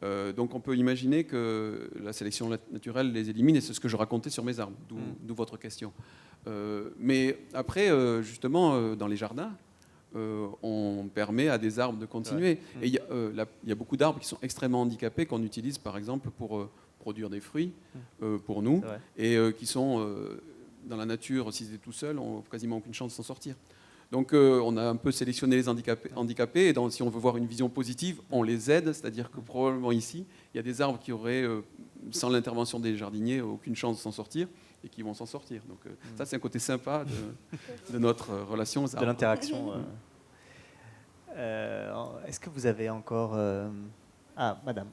Donc on peut imaginer que la sélection naturelle les élimine, et c'est ce que je racontais sur mes arbres, d'où votre question. Mais après, justement, dans les jardins, on permet à des arbres de continuer. Et il y a beaucoup d'arbres qui sont extrêmement handicapés, qu'on utilise par exemple pour produire des fruits pour nous, et qui sont dans la nature, s'ils étaient tout seuls, n'ont quasiment aucune chance de s'en sortir. Donc on a un peu sélectionné les handicapés, et si on veut voir une vision positive, on les aide, c'est-à-dire que probablement ici, il y a des arbres qui auraient, sans l'intervention des jardiniers, aucune chance de s'en sortir, et qui vont s'en sortir. Donc ça, c'est un côté sympa de notre relation aux arbres. De l'interaction. Est-ce que vous avez encore... Ah, madame.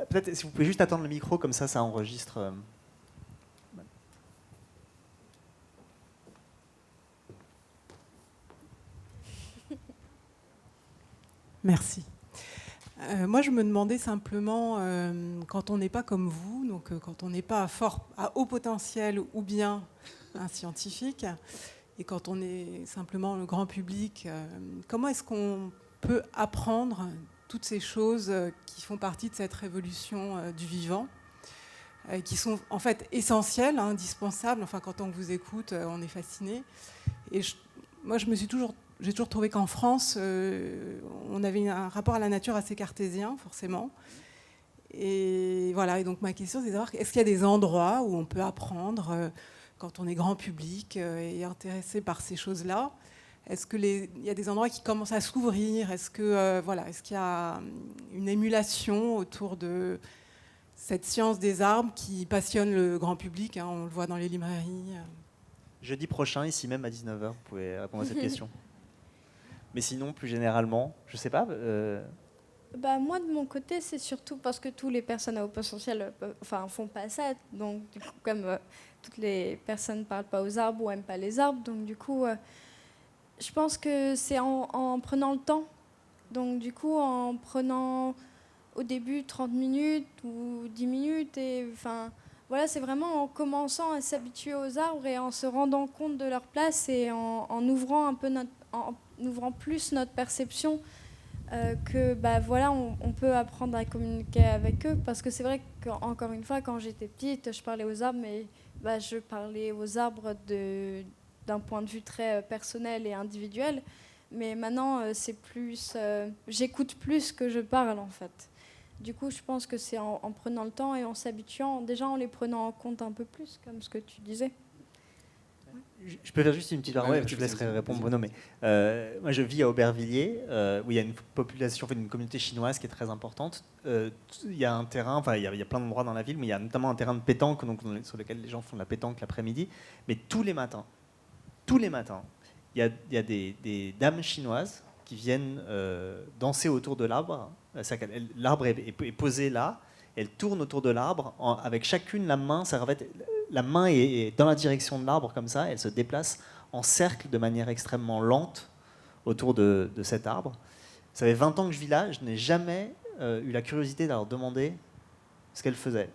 Peut-être si vous pouvez juste attendre le micro, comme ça enregistre... Merci. Moi, je me demandais simplement, quand on n'est pas comme vous, donc quand on n'est pas à haut potentiel ou bien un scientifique, et quand on est simplement le grand public, comment est-ce qu'on peut apprendre toutes ces choses qui font partie de cette révolution du vivant, qui sont en fait essentielles, indispensables. Enfin, quand on vous écoute, on est fasciné. Et moi, j'ai toujours trouvé qu'en France, on avait un rapport à la nature assez cartésien, forcément. Et voilà. Et donc ma question, c'est de savoir, est-ce qu'il y a des endroits où on peut apprendre quand on est grand public et intéressé par ces choses-là? Est-ce qu'il y a des endroits qui commencent à s'ouvrir? Est-ce qu'il y a une émulation autour de cette science des arbres qui passionne le grand public, on le voit dans les librairies? Jeudi prochain, ici même à 19h, vous pouvez répondre à cette question. Mais sinon, plus généralement, je ne sais pas. Moi, de mon côté, c'est surtout parce que toutes les personnes à haut potentiel font pas ça. Donc, du coup, comme toutes les personnes ne parlent pas aux arbres ou n'aiment pas les arbres, donc du coup, je pense que c'est en prenant le temps. Donc, du coup, en prenant au début 30 minutes ou 10 minutes. Et, voilà, c'est vraiment en commençant à s'habituer aux arbres et en se rendant compte de leur place et en ouvrant un peu en ouvrant plus notre perception on peut apprendre à communiquer avec eux, parce que c'est vrai qu'encore une fois, quand j'étais petite, je parlais aux arbres, mais je parlais aux arbres d'un point de vue très personnel et individuel, mais maintenant c'est plus j'écoute plus que je parle en fait. Du coup, je pense que c'est en prenant le temps et en s'habituant, déjà en les prenant en compte un peu plus, comme ce que tu disais. Je peux faire juste une petite remarque, je vous laisserai répondre, Bruno. Mais moi, je vis à Aubervilliers, où il y a une population, une communauté chinoise qui est très importante. Il y a un terrain, il y a plein d'endroits dans la ville, mais il y a notamment un terrain de pétanque, sur lequel les gens font de la pétanque l'après-midi. Mais tous les matins, il y a des dames chinoises qui viennent danser autour de l'arbre. L'arbre est posé là, elles tournent autour de l'arbre, avec chacune la main, la main est dans la direction de l'arbre comme ça, elle se déplace en cercle de manière extrêmement lente autour de cet arbre. Ça fait 20 ans que je vis là, je n'ai jamais eu la curiosité de leur demander ce qu'elles faisaient.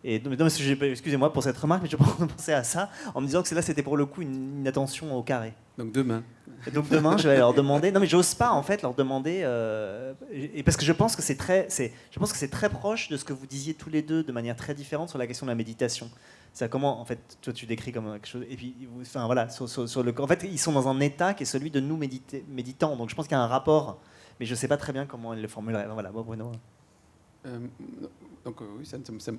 Excusez-moi pour cette remarque, mais je pensais à ça en me disant que c'était pour le coup une attention au carré. Donc demain. Donc demain, je vais leur demander. Non, mais j'ose pas en fait leur demander, et parce que je pense que c'est très proche de ce que vous disiez tous les deux de manière très différente sur la question de la méditation. C'est comment en fait toi tu décris comme quelque chose, et puis voilà en fait ils sont dans un état qui est celui de nous méditants. Donc je pense qu'il y a un rapport, mais je sais pas très bien comment elle le formulerait. Voilà, moi Bruno. Oui, c'est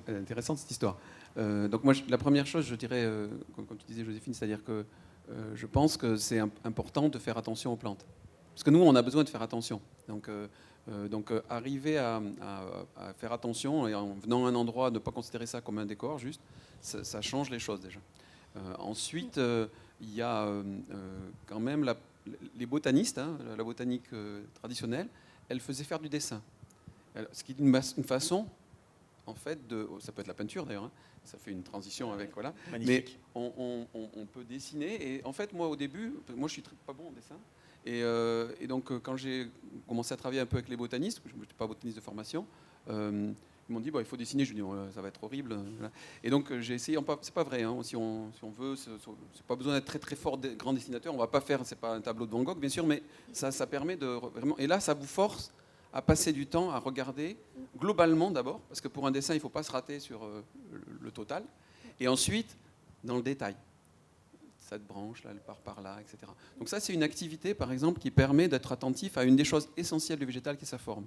intéressant cette histoire. Donc moi, la première chose, je dirais, comme tu disais Joséphine, c'est-à-dire que je pense que c'est important de faire attention aux plantes. Parce que nous, on a besoin de faire attention. Donc arriver à faire attention et en venant à un endroit, ne pas considérer ça comme un décor, juste, ça change les choses déjà. Ensuite, il y a quand même les botanistes, la botanique traditionnelle, elle faisait faire du dessin. Ce qui est une façon, en fait, ça peut être la peinture d'ailleurs, ça fait une transition avec, voilà. Magnifique. Mais on peut dessiner, et en fait, moi au début, moi je suis pas bon en dessin, et donc quand j'ai commencé à travailler un peu avec les botanistes, je n'étais pas botaniste de formation, ils m'ont dit il faut dessiner. Je dis ça va être horrible. Voilà. Et donc j'ai essayé. C'est pas vrai. Si on veut, c'est pas besoin d'être très très fort, grand dessinateur. On va pas faire. C'est pas un tableau de Van Gogh, bien sûr, mais ça permet de vraiment. Et là, ça vous force à passer du temps à regarder globalement d'abord, parce que pour un dessin, il ne faut pas se rater sur le total, et ensuite dans le détail. Cette branche, là, elle part par là, etc. Donc ça, c'est une activité, par exemple, qui permet d'être attentif à une des choses essentielles du végétal, qui est sa forme.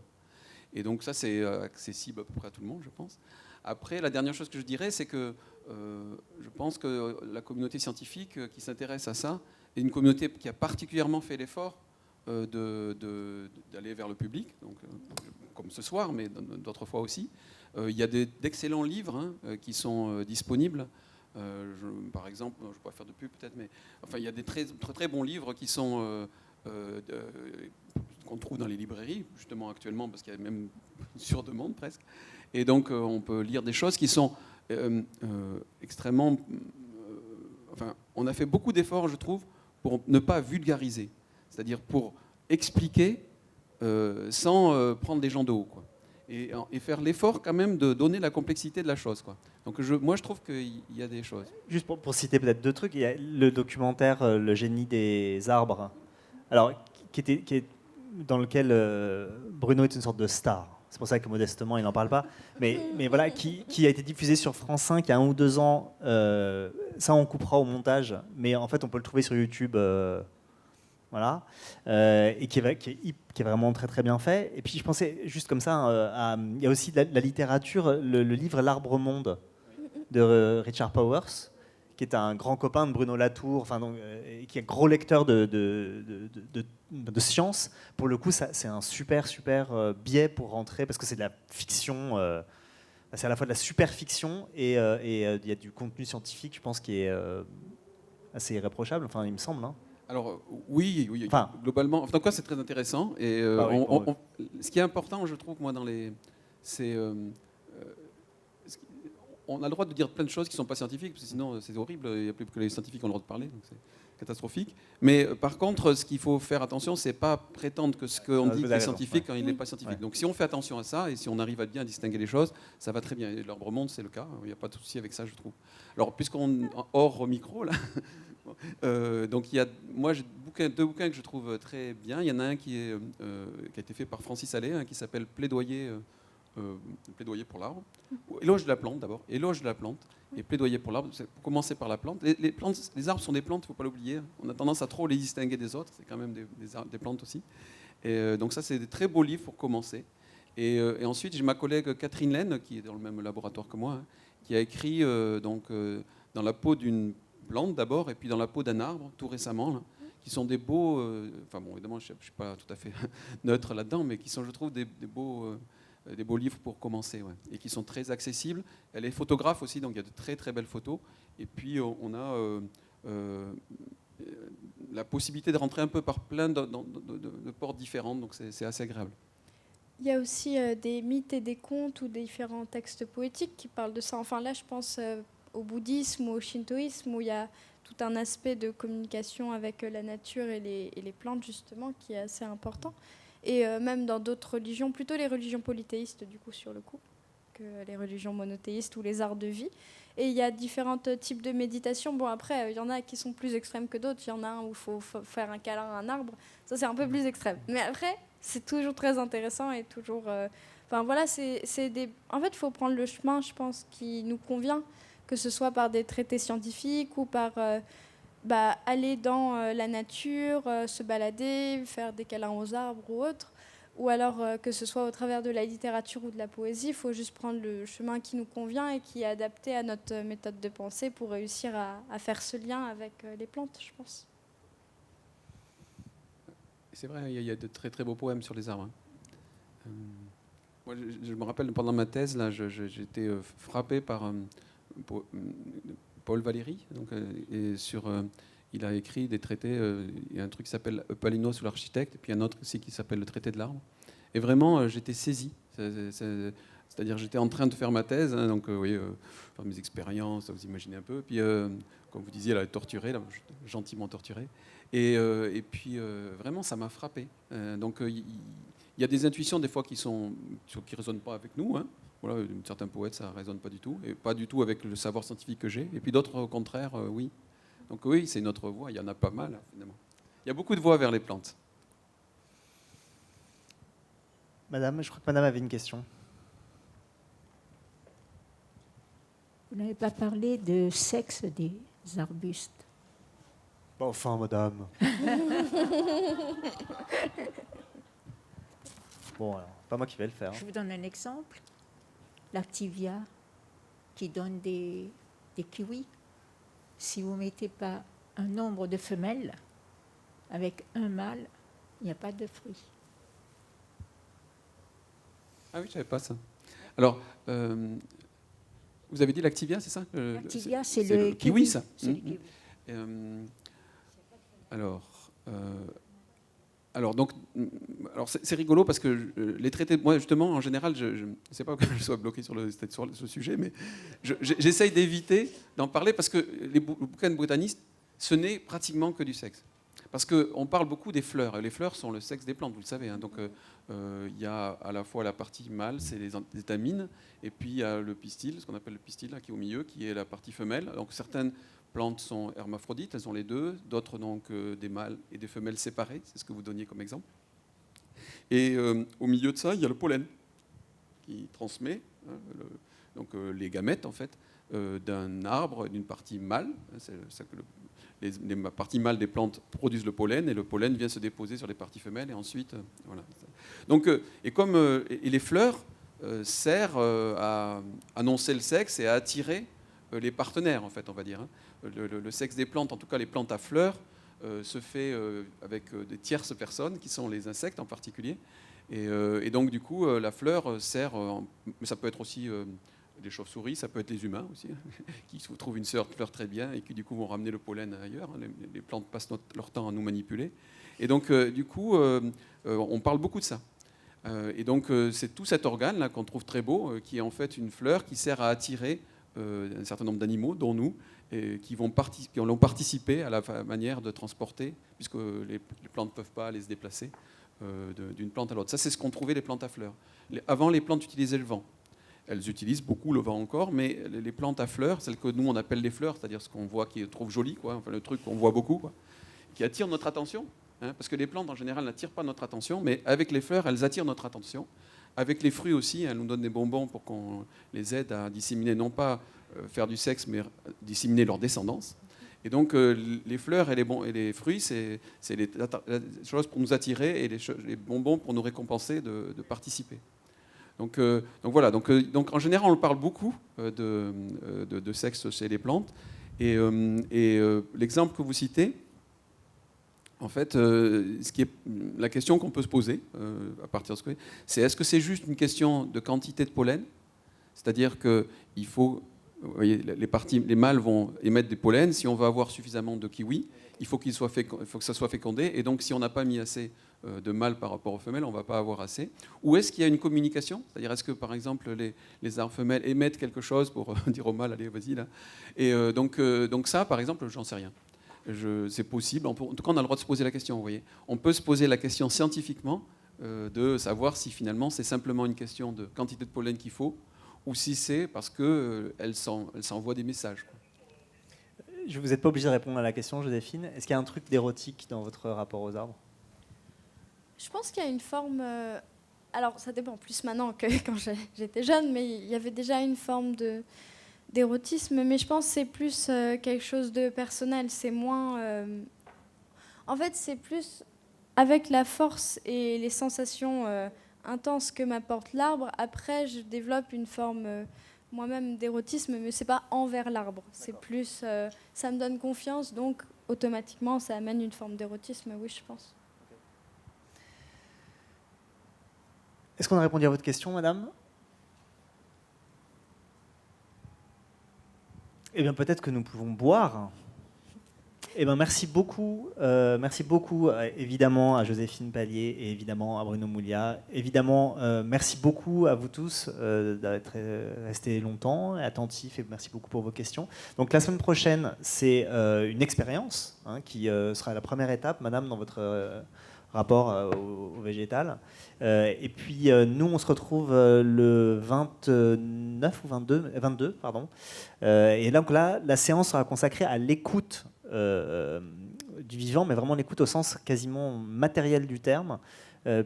Et donc ça, c'est accessible à peu près à tout le monde, je pense. Après, la dernière chose que je dirais, c'est que je pense que la communauté scientifique qui s'intéresse à ça est une communauté qui a particulièrement fait l'effort d'aller vers le public, donc, comme ce soir, mais d'autres fois aussi. Il y a d'excellents livres qui sont disponibles. Par exemple, je ne vais pas faire de pub peut-être, mais enfin, il y a des très, très, très bons livres qui sont qu'on trouve dans les librairies, justement actuellement, parce qu'il y a même sur demande presque. Et donc, on peut lire des choses qui sont extrêmement... enfin, on a fait beaucoup d'efforts, je trouve, pour ne pas vulgariser, c'est-à-dire pour expliquer sans prendre les gens de haut, quoi. Et faire l'effort quand même de donner la complexité de la chose, quoi. Donc moi je trouve qu'il y a des choses. Juste pour citer peut-être deux trucs, il y a le documentaire Le génie des arbres, alors, qui est dans lequel Bruno est une sorte de star. C'est pour ça que modestement il n'en parle pas. Mais voilà, qui a été diffusé sur France 5 il y a 1 ou 2 ans. Ça on coupera au montage, mais en fait on peut le trouver sur YouTube. Voilà, et qui est vraiment très très bien fait. Et puis je pensais juste comme ça, il y a aussi la littérature, le livre L'Arbre Monde de Richard Powers, qui est un grand copain de Bruno Latour, enfin, donc, qui est un gros lecteur de science. Pour le coup, c'est un super biais pour rentrer, parce que c'est de la fiction, c'est à la fois de la super fiction et il y a du contenu scientifique, je pense, qui est assez irréprochable, enfin, il me semble. Hein. Alors oui, enfin, globalement, en tout cas c'est très intéressant. Et ce qui est important, je trouve, moi, c'est on a le droit de dire plein de choses qui ne sont pas scientifiques, parce que sinon c'est horrible, il n'y a plus que les scientifiques qui ont le droit de parler, donc c'est catastrophique. Mais par contre, ce qu'il faut faire attention, c'est pas prétendre que ce qu'on dit est scientifique quand il n'est pas scientifique. Donc si on fait attention à ça, et si on arrive à bien distinguer les choses, ça va très bien. Et l'Arbre Monde, c'est le cas, il n'y a pas de souci avec ça, je trouve. Alors puisqu'on hors micro, là... donc moi j'ai deux bouquins que je trouve très bien. Il y en a un qui a été fait par Francis Allais, qui s'appelle Plaidoyer pour l'arbre. Éloge de la plante d'abord. Éloge de la plante et Plaidoyer pour l'arbre. Pour commencer par la plante. Les arbres sont des plantes, il ne faut pas l'oublier. On a tendance à trop les distinguer des autres. C'est quand même des plantes aussi. Et donc ça, c'est des très beaux livres pour commencer. Et ensuite, j'ai ma collègue Catherine Laine, qui est dans le même laboratoire que moi, qui a écrit dans la peau d'une plante d'abord, et puis dans la peau d'un arbre, tout récemment, là, qui sont des beaux... enfin bon, évidemment, je ne suis pas tout à fait neutre là-dedans, mais qui sont, je trouve, des beaux livres pour commencer, ouais, et qui sont très accessibles. Elle est photographe aussi, donc il y a de très très belles photos. Et puis on a la possibilité de rentrer un peu par plein de portes différentes, donc c'est assez agréable. Il y a aussi des mythes et des contes ou des différents textes poétiques qui parlent de ça. Enfin là, je pense... au bouddhisme ou au shintoïsme, où il y a tout un aspect de communication avec la nature et les plantes, justement, qui est assez important. Et même dans d'autres religions, plutôt les religions polythéistes, du coup, sur le coup, que les religions monothéistes ou les arts de vie. Et il y a différents types de méditation. Bon, après, il y en a qui sont plus extrêmes que d'autres. Il y en a un où il faut faire un câlin à un arbre. Ça, c'est un peu plus extrême. Mais après, c'est toujours très intéressant et toujours... Enfin, voilà, en fait, il faut prendre le chemin, je pense, qui nous convient, que ce soit par des traités scientifiques ou par aller dans la nature, se balader, faire des câlins aux arbres ou autre, ou alors que ce soit au travers de la littérature ou de la poésie. Il faut juste prendre le chemin qui nous convient et qui est adapté à notre méthode de pensée pour réussir à faire ce lien avec les plantes, je pense. C'est vrai, il y a de très très beaux poèmes sur les arbres. Moi, je me rappelle, pendant ma thèse, là, j'étais frappé par... Paul Valéry, donc, il a écrit des traités, il y a un truc qui s'appelle Palino sur l'architecte, et puis un autre aussi qui s'appelle le traité de l'arbre. Et vraiment, j'étais saisi. C'est-à-dire, j'étais en train de faire ma thèse, donc faire mes expériences, vous imaginez un peu. Puis, comme vous disiez, elle a torturé, là, gentiment torturé. Et puis, vraiment, ça m'a frappé. Donc, il y a des intuitions des fois qui résonnent pas avec nous. Hein. Voilà, certains poètes, ça ne résonne pas du tout, et pas du tout avec le savoir scientifique que j'ai. Et puis d'autres, au contraire, oui. Donc oui, c'est notre voie, il y en a pas mal, finalement. Il y a beaucoup de voies vers les plantes. Madame, je crois que madame avait une question. Vous n'avez pas parlé de sexe des arbustes. Enfin, madame. Bon, alors, pas moi qui vais le faire. Je vous donne un exemple. L'activia qui donne des kiwis. Si vous ne mettez pas un nombre de femelles avec un mâle, il n'y a pas de fruits. Ah oui, je ne savais pas ça. Alors, vous avez dit l'activia, c'est ça? L'activia, c'est le kiwi, ça. C'est le kiwi. Alors, donc, c'est rigolo parce que les traités, moi justement, en général, je ne sais pas que je sois bloqué sur ce sujet, mais j'essaye d'éviter d'en parler parce que les bouquins de botanistes, ce n'est pratiquement que du sexe. Parce qu'on parle beaucoup des fleurs. Les fleurs sont le sexe des plantes, vous le savez. Hein. Donc, il y a à la fois la partie mâle, c'est les étamines, et puis il y a le pistil, ce qu'on appelle le pistil, là, qui est au milieu, qui est la partie femelle. Donc, certaines plantes sont hermaphrodites, elles ont les deux. D'autres, donc, des mâles et des femelles séparés. C'est ce que vous donniez comme exemple. Et au milieu de ça, il y a le pollen qui transmet donc, les gamètes, en fait, d'un arbre, d'une partie mâle. C'est ça que les parties mâles des plantes produisent le pollen, et le pollen vient se déposer sur les parties femelles, et ensuite, voilà. Donc, et les fleurs servent à annoncer le sexe et à attirer les partenaires, en fait, on va dire. Hein. Le sexe des plantes, en tout cas les plantes à fleurs, se fait avec des tierces personnes, qui sont les insectes en particulier. Et donc, du coup, la fleur sert, mais ça peut être aussi des chauves-souris, ça peut être les humains aussi, qui trouvent une fleur très bien et qui, du coup, vont ramener le pollen ailleurs. Les plantes passent leur temps à nous manipuler. Et donc, du coup, on parle beaucoup de ça. Et donc, c'est tout cet organe-là qu'on trouve très beau, qui est en fait une fleur qui sert à attirer un certain nombre d'animaux, dont nous, et qui ont participé à la manière de transporter, puisque les plantes ne peuvent pas aller se déplacer d'une plante à l'autre. Ça, c'est ce qu'ont trouvé les plantes à fleurs. Avant, les plantes utilisaient le vent. Elles utilisent beaucoup le vent encore, mais les plantes à fleurs, celles que nous on appelle les fleurs, c'est-à-dire ce qu'on voit qui est trop joli, quoi, enfin, le truc qu'on voit beaucoup, quoi, qui attire notre attention, hein, parce que les plantes en général n'attirent pas notre attention, mais avec les fleurs, elles attirent notre attention. Avec les fruits aussi, elles nous donnent des bonbons pour qu'on les aide à disséminer, non pas faire du sexe, mais disséminer leur descendance. Et donc les fleurs et les fruits, c'est les choses pour nous attirer et les bonbons pour nous récompenser de participer. Donc voilà, donc en général on parle beaucoup de sexe chez les plantes, et l'exemple que vous citez, en fait, la question qu'on peut se poser à partir de ce que c'est, est-ce que c'est juste une question de quantité de pollen, c'est-à-dire qu'il faut, vous voyez, les mâles vont émettre des pollens, si on veut avoir suffisamment de kiwis, il faut que ça soit fécondé, et donc si on n'a pas mis assez de mâles par rapport aux femelles, on ne va pas avoir assez. Ou est-ce qu'il y a une communication, c'est-à-dire est-ce que par exemple les arbres femelles émettent quelque chose pour dire au mâle, allez vas-y là, et donc ça par exemple, j'en sais rien. C'est possible, en tout cas on a le droit de se poser la question, vous voyez. On peut se poser la question scientifiquement de savoir si finalement c'est simplement une question de quantité de pollen qu'il faut, ou si c'est parce qu'elle s'envoie des messages. Vous n'êtes pas obligé de répondre à la question, Joséphine. Est-ce qu'il y a un truc d'érotique dans votre rapport aux arbres? Je pense qu'il y a une forme... alors, ça dépend plus maintenant que quand j'étais jeune, mais il y avait déjà une forme d'érotisme. Mais je pense que c'est plus quelque chose de personnel. C'est moins... en fait, c'est plus avec la force et les sensations intenses que m'apporte l'arbre. Après, je développe une forme... moi-même d'érotisme, mais c'est pas envers l'arbre. C'est plus, ça me donne confiance, donc automatiquement ça amène une forme d'érotisme, oui, je pense. Est-ce qu'on a répondu à votre question, madame? Eh bien, peut-être que nous pouvons boire. Eh bien, merci beaucoup évidemment à Joséphine Pallier et évidemment à Bruno Mouliat. Évidemment, merci beaucoup à vous tous d'être restés longtemps et attentifs, et merci beaucoup pour vos questions. Donc la semaine prochaine, c'est une expérience qui sera la première étape, madame, dans votre rapport au végétal. Et puis nous, on se retrouve le 29 ou 22, pardon. Et donc là, la séance sera consacrée à l'écoute du vivant, mais vraiment l'écoute au sens quasiment matériel du terme,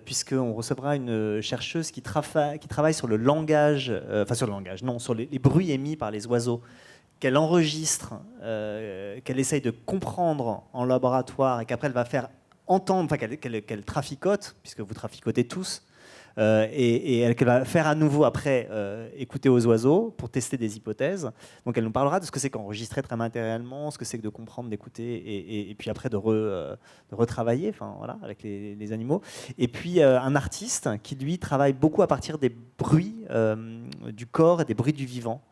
puisqu'on recevra une chercheuse qui travaille sur le langage, sur le langage, non, sur les bruits émis par les oiseaux, qu'elle enregistre, qu'elle essaye de comprendre en laboratoire et qu'après elle va faire entendre, enfin qu'elle traficote, puisque vous traficotez tous, et qu'elle va faire à nouveau après écouter aux oiseaux pour tester des hypothèses. Donc elle nous parlera de ce que c'est qu'enregistrer très matériellement, ce que c'est que de comprendre, d'écouter, et puis après de retravailler, enfin, voilà, avec les animaux. Et puis un artiste qui lui travaille beaucoup à partir des bruits du corps et des bruits du vivant.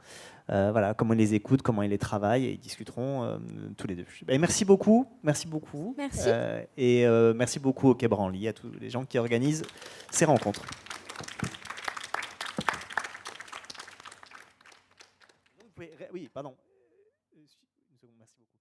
Voilà, comment ils les écoutent, comment ils les travaillent, et ils discuteront tous les deux. Et merci beaucoup, merci beaucoup. Merci. Merci beaucoup au Quai Branly, à tous les gens qui organisent ces rencontres. Oui, pardon. Une seconde, merci beaucoup.